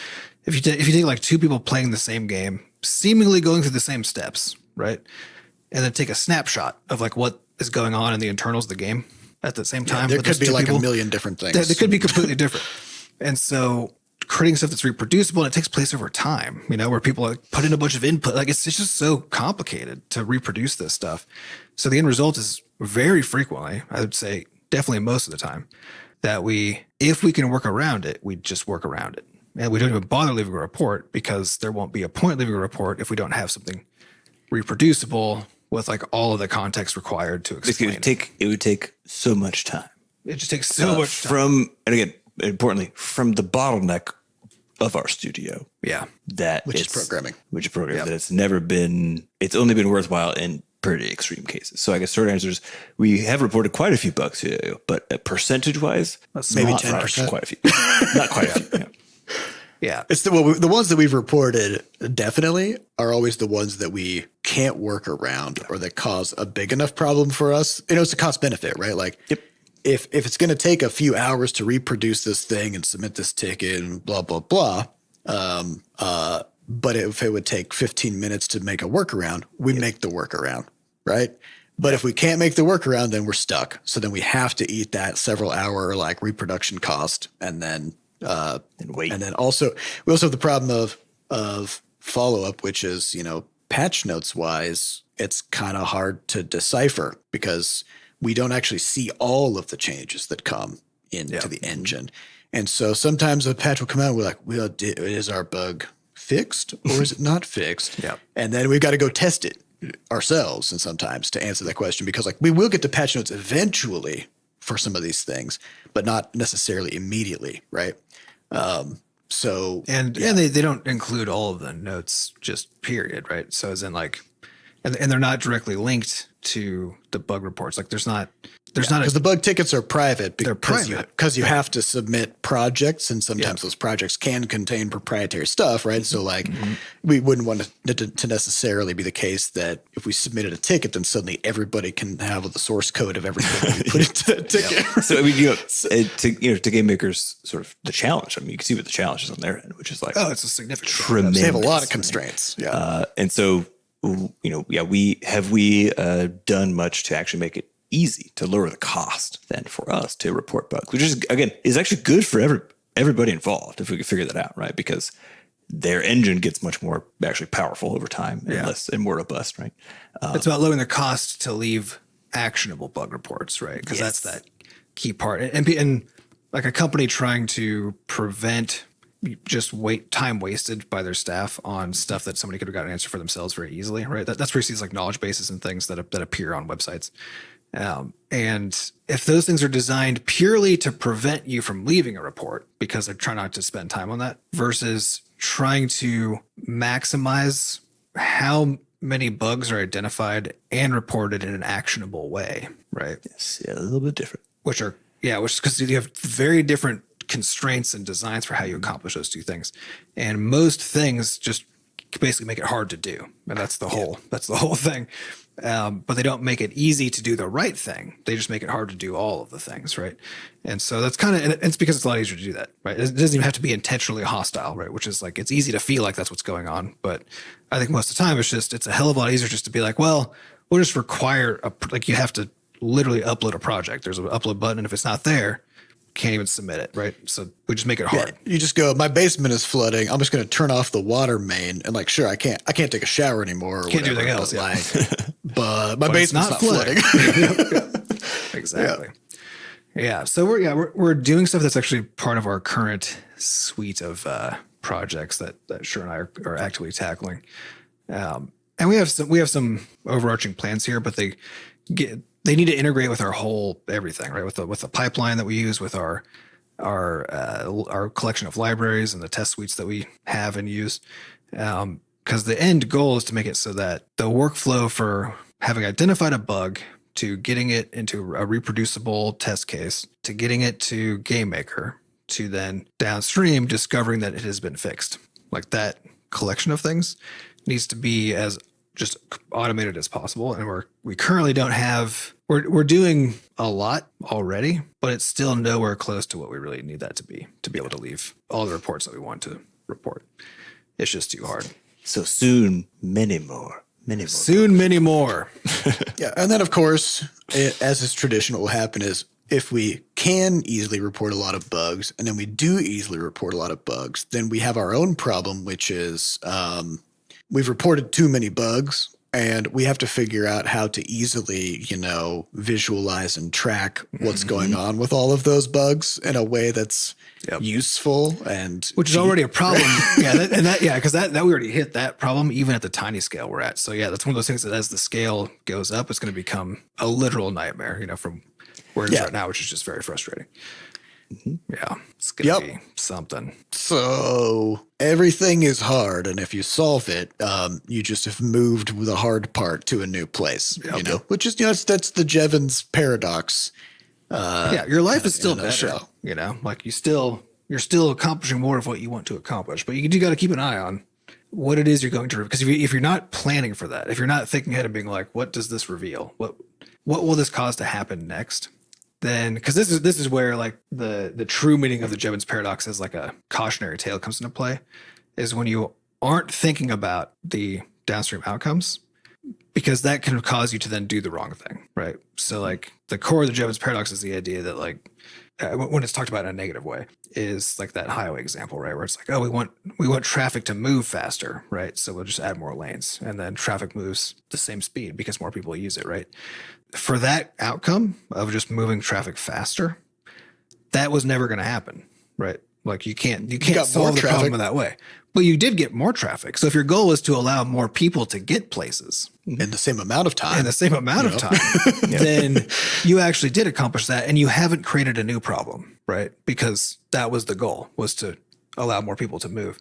If you take like two people playing the same game, seemingly going through the same steps, right? And then take a snapshot of like what is going on in the internals of the game at the same time. There could be like a million different things. They could be completely different. And so creating stuff that's reproducible and it takes place over time, you know, where people like put in a bunch of input. Like it's just so complicated to reproduce this stuff. So the end result is very frequently, I would say definitely most of the time, that if we can work around it, we just work around it. And we don't even bother leaving a report because there won't be a point leaving a report if we don't have something reproducible with like all of the context required to explain it would take so much time. It just takes so much time. And again, importantly, from the bottleneck of our studio. Yeah. Which is programming. That it's only been worthwhile in pretty extreme cases. So I guess short answer is we have reported quite a few bugs here, but percentage wise, maybe 10%. Quite a few. Not quite a few. Yeah. It's the ones that we've reported definitely are always the ones that we can't work around or that cause a big enough problem for us. You know, it's a cost benefit, right? Like if it's going to take a few hours to reproduce this thing and submit this ticket and blah, blah, blah. But if it would take 15 minutes to make a workaround, we make the workaround, right? But if we can't make the workaround, then we're stuck. So then we have to eat that several hour like reproduction cost and then wait. And then also we also have the problem of follow up, which is, you know, patch notes wise, it's kind of hard to decipher because we don't actually see all of the changes that come into the engine. And so sometimes a patch will come out and we're like, well, is our bug fixed or is it not fixed? And then we've got to go test it ourselves and sometimes to answer that question because like we will get to patch notes eventually for some of these things, but not necessarily immediately, right? And they don't include all of the notes, just period, right? So as in like, and they're not directly linked to the bug reports. Like there's not because the bug tickets are private. They're private because you have to submit projects, and sometimes those projects can contain proprietary stuff, right? So like we wouldn't want to necessarily be the case that if we submitted a ticket, then suddenly everybody can have the source code of everything we put into that ticket. So I mean, to game makers, sort of the challenge. I mean, you can see what the challenge is on their end, which is like it's a significant tremendous. They have a lot of constraints. And so we done much to actually make it easy to lower the cost then for us to report bugs, which is again is actually good for everybody involved if we can figure that out, right? Because their engine gets much more actually powerful over time and more robust, right? It's about lowering the cost to leave actionable bug reports, right? Because that's that key part. And like a company trying to prevent just time wasted by their staff on stuff that somebody could have got an answer for themselves very easily, right? That's where you see like knowledge bases and things that appear on websites. And if those things are designed purely to prevent you from leaving a report because they're trying not to spend time on that versus trying to maximize how many bugs are identified and reported in an actionable way, right? Yes, a little bit different. Which is because you have very different constraints and designs for how you accomplish those two things. And most things just basically make it hard to do. And that's the whole thing. But they don't make it easy to do the right thing. They just make it hard to do all of the things, right? And so that's kind of, and it's because it's a lot easier to do that, right? It doesn't even have to be intentionally hostile, right? Which is like, it's easy to feel like that's what's going on. But I think most of the time it's a hell of a lot easier just to be like, well, we'll just require you have to literally upload a project. There's an upload button. And if it's not there, can't even submit it, right? So we just make it hard. You just go, my basement is flooding. I'm just going to turn off the water main and like, sure, I can't take a shower anymore. Or can't whatever, do anything else. But my basement's not flooding. Exactly. Yeah. So we're doing stuff that's actually part of our current suite of projects that Sher and I are actively tackling. And we have some overarching plans here, but they need to integrate with our whole everything, right? With the pipeline that we use, with our collection of libraries and the test suites that we have and use. Because the end goal is to make it so that the workflow for having identified a bug to getting it into a reproducible test case, to getting it to GameMaker, to then downstream discovering that it has been fixed. Like that collection of things needs to be as just automated as possible. And we currently don't have, we're doing a lot already, but it's still nowhere close to what we really need that to be able to leave all the reports that we want to report. It's just too hard. So soon, many more. Soon, many more. Yeah. And then, of course, as is tradition, what will happen is if we can easily report a lot of bugs, and then we do easily report a lot of bugs, then we have our own problem, which is we've reported too many bugs, and we have to figure out how to easily, visualize and track what's going on with all of those bugs in a way that's useful and which is already a problem. Because that we already hit that problem even at the tiny scale we're at. So yeah, that's one of those things that as the scale goes up, it's going to become a literal nightmare. From where it is right now, which is just very frustrating. Yeah, it's going to be something. So everything is hard, and if you solve it, you just have moved the hard part to a new place. Which is that's the Jevons paradox. Your life is still better. Like you're still accomplishing more of what you want to accomplish, but you do got to keep an eye on what it is you're going to. Because if you're not planning for that, if you're not thinking ahead and being like, what does this reveal? What will this cause to happen next? Then, because this is where like the true meaning of the Jevons paradox as like a cautionary tale comes into play, is when you aren't thinking about the downstream outcomes, because that can cause you to then do the wrong thing, right? So like the core of the Jevons paradox is the idea that like when it's talked about in a negative way is like that highway example, right? Where it's like, oh, we want traffic to move faster, right? So we'll just add more lanes, and then traffic moves the same speed because more people use it, right? For that outcome of just moving traffic faster, that was never going to happen, right? Like you can't solve the problem in that way. But you did get more traffic. So if your goal is to allow more people to get places in the same amount of time, then you actually did accomplish that, and you haven't created a new problem, right? Because that was the goal, was to allow more people to move.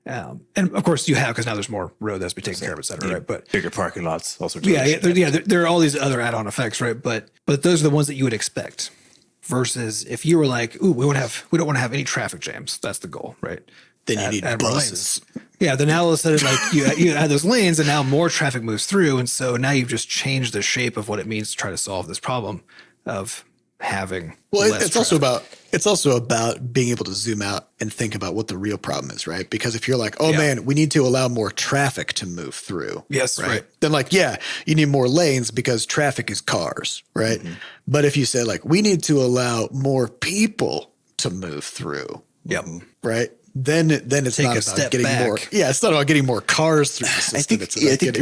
And of course you have, because now there's more road that's been taken care of, et cetera, right? But bigger parking lots, all sorts of there are all these other add-on effects, right? But those are the ones that you would expect. Versus if you were like, ooh, we don't want to have any traffic jams. That's the goal, right? Then you need buses. Yeah. Then now all of a sudden, like you add those lanes, and now more traffic moves through, and so now you've just changed the shape of what it means to try to solve this problem of having. Well, it's also about being able to zoom out and think about what the real problem is, right? Because if you're like, man, we need to allow more traffic to move through. Yes, right. Then you need more lanes because traffic is cars, right? Mm-hmm. But if you say like, we need to allow more people to move through. Yep. Right. Then it's not about getting more. Yeah, it's not about getting more cars through the system. I think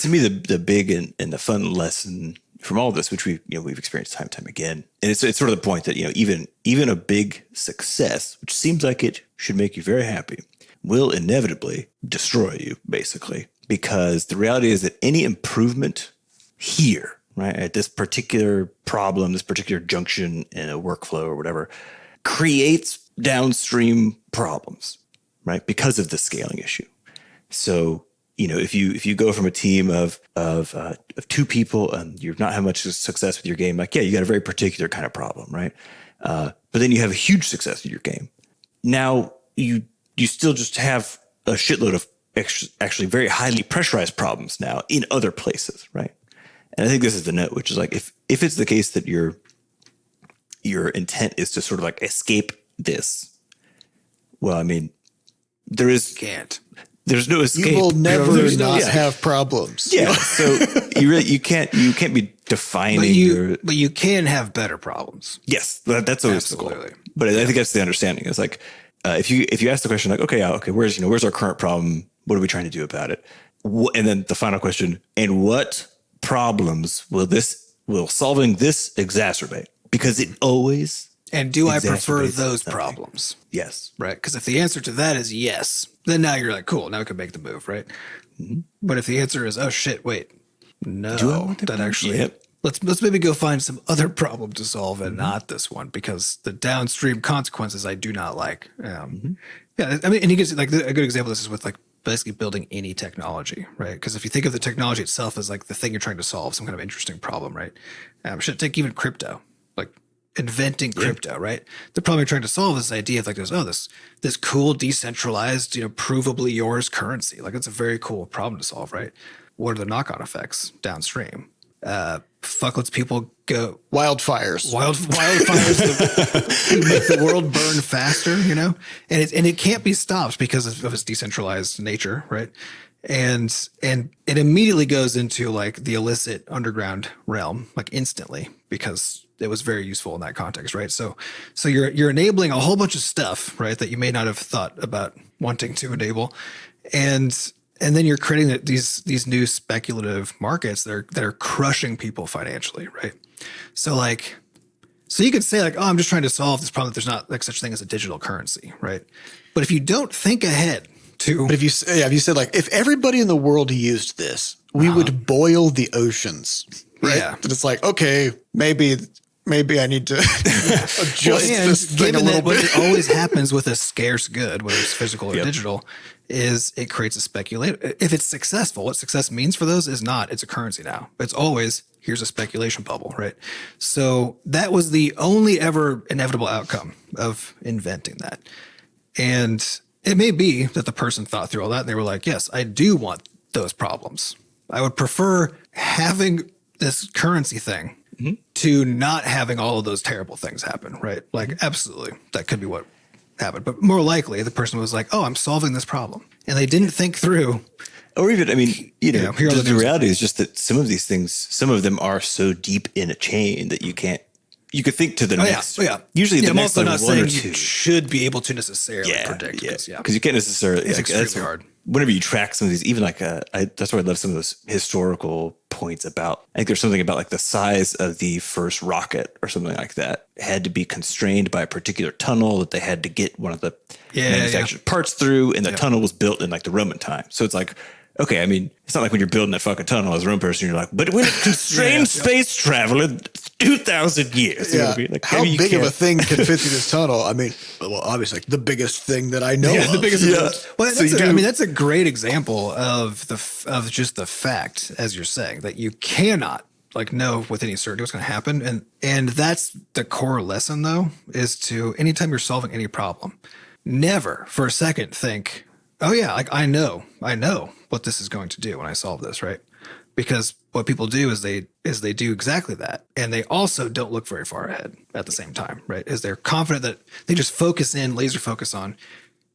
to me the big and the fun lesson from all of this, which we've experienced time and time again, and it's sort of the point that even a big success, which seems like it should make you very happy, will inevitably destroy you, basically, because the reality is that any improvement here, right, at this particular problem, this particular junction in a workflow or whatever, creates downstream problems, right? Because of the scaling issue. So, if you go from a team of two people and you've not had much success with your game, like, you got a very particular kind of problem, right? But then you have a huge success with your game. Now you still just have a shitload of actually very highly pressurized problems now in other places, right? And I think this is the note, which is like, if it's the case that your intent is to sort of like escape this, well, I mean, there's no escape. You will never not have problems. Yeah. So you can't be defining but you can have better problems. Yes. That's always the goal. But I think that's the understanding. It's like, if you ask the question like, okay, where's our current problem? What are we trying to do about it? And then the final question, and what problems will solving this exacerbate? because it always. And do I prefer exacerbates those something. problems? Yes. Right? Because if the answer to that is yes, then now you're like, cool, now we can make the move, right? But if the answer is, oh shit, wait, no, Do I want that that problem? actually, Yep. let's maybe go find some other problem to solve and not this one, because the downstream consequences I do not like. Yeah, I mean, and you can see, like, a good example of this is with like basically building any technology, right? Because if you think of the technology itself as like the thing you're trying to solve, some kind of interesting problem, right? Should take even crypto, like inventing crypto, right? The problem you're trying to solve is this idea of like this cool decentralized, provably yours currency. Like, it's a very cool problem to solve, right? What are the knock-on effects downstream? Fuck lets people go Wildfires that make the world burn faster, and it can't be stopped because of its decentralized nature, right? And it immediately goes into like the illicit underground realm, like instantly, because it was very useful in that context, right? So you're enabling a whole bunch of stuff, right, that you may not have thought about wanting to enable, and then you're creating these new speculative markets that are crushing people financially, right? So you could say like, oh, I'm just trying to solve this problem that there's not like such thing as a digital currency, right? But if you don't think ahead to, But if you said like, if everybody in the world used this, we would boil the oceans, right? Yeah. And it's like, okay, maybe I need to adjust this thing a given little that what bit. always happens with a scarce good, whether it's physical or digital, is it creates a speculation. If it's successful, what success means for those is not, it's a currency now. It's always, here's a speculation bubble, right? So that was the only ever inevitable outcome of inventing that. And it may be that the person thought through all that and they were like, yes, I do want those problems. I would prefer having this currency thing to not having all of those terrible things happen, right? Like, absolutely, that could be what happened. But more likely, the person was like, oh, I'm solving this problem. And they didn't think through. Or even, I mean, here are the the reality is just that some of these things, some of them are so deep in a chain that you could think to the next. Usually the I'm next also like not one or saying two. you should be able to necessarily predict. Because Yeah. you can't necessarily. It's like, extremely that's hard. Whenever you track some of these, even like that's why I love some of those historical points about. I think there's something about like the size of the first rocket or something like that had to be constrained by a particular tunnel that they had to get one of the manufactured parts through, and the tunnel was built in like the Roman time. So it's like, okay, I mean, it's not like when you're building that fucking tunnel as a Roman person, you're like, but when it constrained space travel in 2,000 years. You know what I mean? Like, how big of a thing can fit through this tunnel? I mean, well, obviously, like, the biggest thing that I know of. The biggest. Well, So that's a great example of just the fact, as you're saying, that you cannot like know with any certainty what's going to happen, and that's the core lesson, though, is to anytime you're solving any problem, never for a second think, oh yeah, like I know what this is going to do when I solve this, right? Because what people do is they do exactly that. And they also don't look very far ahead at the same time, right? Is they're confident that they just laser focus on,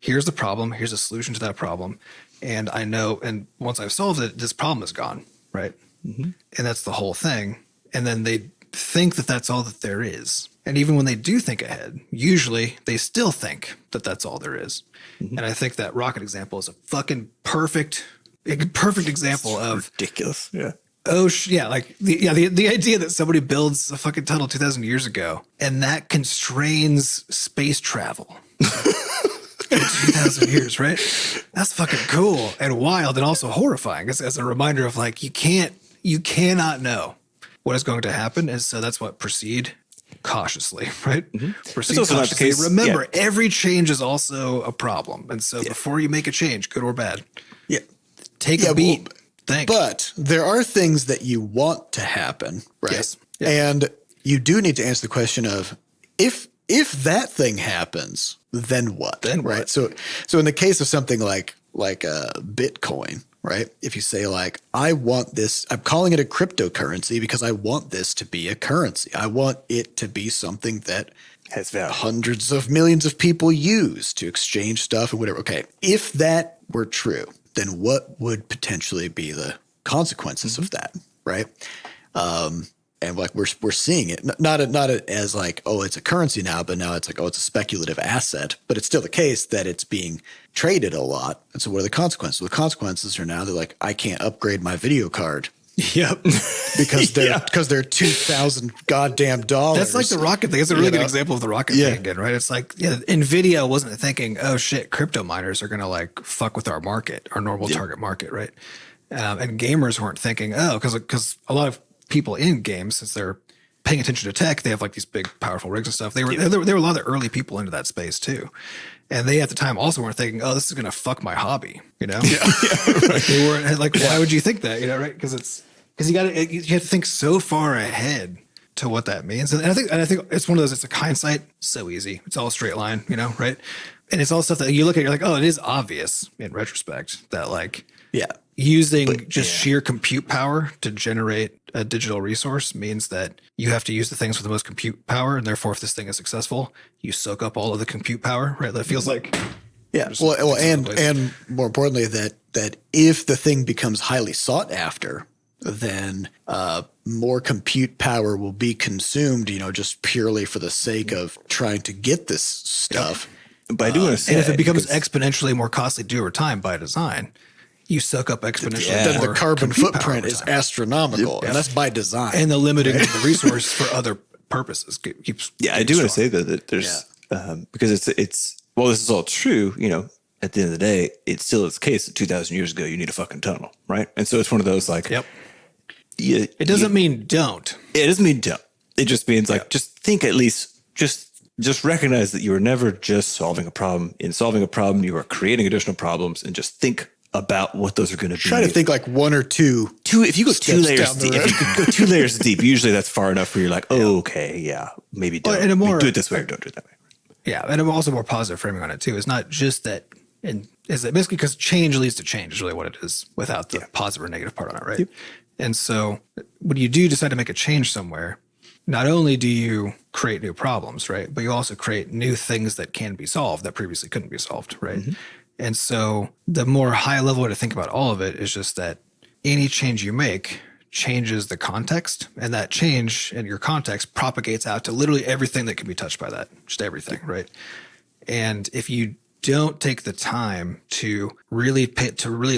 here's the problem, here's a solution to that problem. And I know, and once I've solved it, this problem is gone, right? And that's the whole thing. And then they think that that's all that there is. And even when they do think ahead, usually they still think that that's all there is. And I think that rocket example is a fucking perfect example of ridiculous. Yeah. Like the idea that somebody builds a fucking tunnel 2,000 years ago and that constrains space travel for 2,000 years, right? That's fucking cool and wild and also horrifying as a reminder of like, you cannot know what is going to happen. And so that's what proceed cautiously, right? Proceed also not the cautiously. case. Remember, every change is also a problem. And so before you make a change, good or bad, take a beat. Think. But there are things that you want to happen, right? Yes. Yeah. And you do need to answer the question of if that thing happens, then what? Right? So in the case of something like Bitcoin, right? If you say like, I want this, I'm calling it a cryptocurrency because I want this to be a currency. I want it to be something that Has value. hundreds of millions of people use to exchange stuff and whatever. Okay. If that were true, then what would potentially be the consequences of that, right? And like we're seeing it, not as like, oh, it's a currency now, but now it's like, oh, it's a speculative asset. But it's still the case that it's being traded a lot. And so what are the consequences? Well, the consequences are now they're like, I can't upgrade my video card Yep. because they're $2,000 goddamn dollars. That's like the rocket thing. It's a really good example of the rocket thing again, right? It's like, NVIDIA wasn't thinking, oh shit, crypto miners are going to like fuck with our market, our normal target market, right? And gamers weren't thinking, because a lot of people in games, since they're paying attention to tech, they have like these big, powerful rigs and stuff. There were a lot of early people into that space too. And they at the time also weren't thinking, oh, this is going to fuck my hobby, Right. They weren't like, why would you think that, right? Because you have to think so far ahead to what that means. And I think it's one of those, it's like hindsight, so easy. It's all a straight line, right? And it's all stuff that you look at, you're like, oh, it is obvious in retrospect that like, using sheer compute power to generate a digital resource means that you have to use the things with the most compute power. And therefore, if this thing is successful, you soak up all of the compute power, right? That feels like, Well, and more importantly, that if the thing becomes highly sought after, then more compute power will be consumed, just purely for the sake of trying to get this stuff. But I do want to say, and if it becomes exponentially more costly to do over time by design, you soak up exponentially. Then more the carbon compute footprint is astronomical, and that's by design. And the limiting of the resource for other purposes keeps. Yeah, I do want to say that there's because it's this is all true. At the end of the day, it still is the case that 2,000 years ago you need a fucking tunnel, right? And so it's one of those like, it doesn't mean don't. It doesn't mean don't. It just means like just think at least just recognize that you were never just solving a problem. In solving a problem, you are creating additional problems, and just think about what those are going to be. Try to think like one or two. If you go 2 layers deep, if you could go 2 layers deep, usually that's far enough where you're like, maybe don't. And do it this way or don't do it that way. Yeah, and also more positive framing on it too. It's not just that, is that basically because change leads to change is really what it is, without the positive or negative part on it, right? Yep. And so when you do decide to make a change somewhere, not only do you create new problems, right, but you also create new things that can be solved that previously couldn't be solved, right? Mm-hmm. And so the more high level way to think about all of it is just that any change you make changes the context, and that change in your context propagates out to literally everything that can be touched by that, just everything, right? And if you don't take the time to really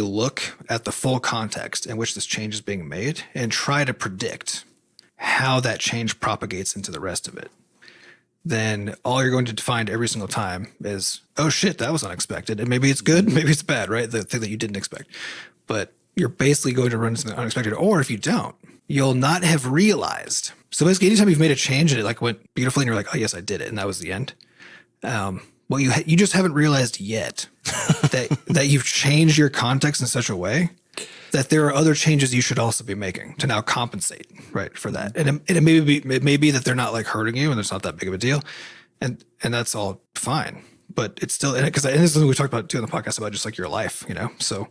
look at the full context in which this change is being made and try to predict how that change propagates into the rest of it, then all you're going to find every single time is, oh shit, that was unexpected. And maybe it's good, maybe it's bad, right? The thing that you didn't expect. But you're basically going to run into something unexpected. Or if you don't, you'll not have realized. So basically, anytime you've made a change and it like went beautifully and you're like, oh yes, I did it, and that was the end. Well, you just haven't realized yet that you've changed your context in such a way that there are other changes you should also be making to now compensate, right, for that. And it may be that they're not like hurting you and it's not that big of a deal, and that's all fine. But it's still, because this is something we talked about too on the podcast about just like your life, So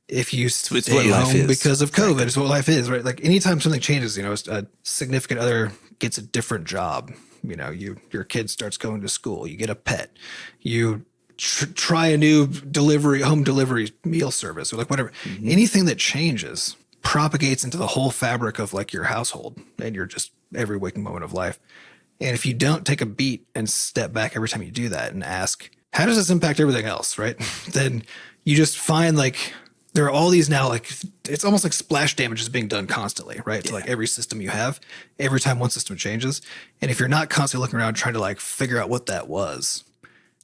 if you stay home because of COVID, it's what life is, right? Like anytime something changes, a significant other gets a different job, your kid starts going to school, you get a pet, you try a new home delivery meal service, or like whatever. Mm-hmm. Anything that changes propagates into the whole fabric of like your household and your just every waking moment of life. And if you don't take a beat and step back every time you do that and ask, how does this impact everything else, right? Then you just find like there are all these now, like it's almost like splash damage is being done constantly, right? To like every system you have, every time one system changes. And if you're not constantly looking around trying to like figure out what that was,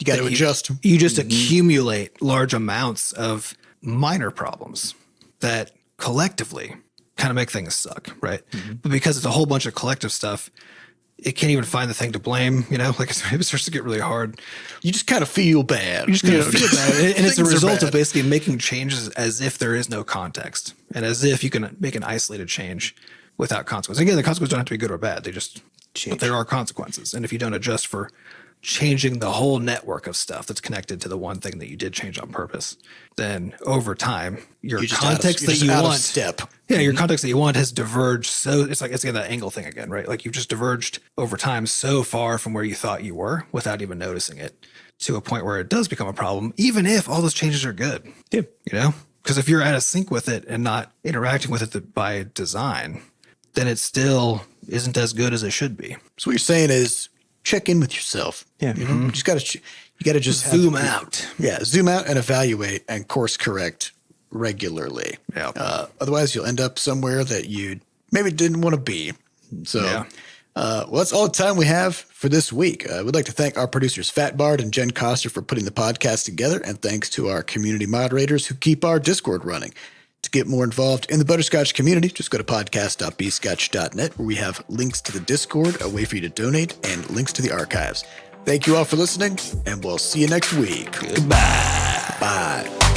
you got to adjust. You just accumulate large amounts of minor problems that collectively kind of make things suck, right? Mm-hmm. But because it's a whole bunch of collective stuff, it can't even find the thing to blame, like it starts to get really hard. You just kind of feel bad. You just kind of feel bad. And it's a result of basically making changes as if there is no context and as if you can make an isolated change without consequence. Again, the consequences don't have to be good or bad. They just change. But there are consequences. And if you don't adjust for changing the whole network of stuff that's connected to the one thing that you did change on purpose, then over time, your context that you want, your context that you want has diverged. So it's again that angle thing again, right? Like you've just diverged over time so far from where you thought you were without even noticing it, to a point where it does become a problem, even if all those changes are good. Yeah. Because if you're out of sync with it and not interacting with it by design, then it still isn't as good as it should be. So what you're saying is, check in with yourself. Yeah. Mm-hmm. You got to just zoom out. Yeah. Zoom out and evaluate and course correct regularly. Yeah. Otherwise, you'll end up somewhere that you maybe didn't want to be. So, well, that's all the time we have for this week. We'd like to thank our producers, Fat Bard and Jen Coster, for putting the podcast together, and thanks to our community moderators who keep our Discord running. To get more involved in the Butterscotch community, just go to podcast.bscotch.net, where we have links to the Discord, a way for you to donate, and links to the archives. Thank you all for listening, and we'll see you next week. Goodbye. Bye.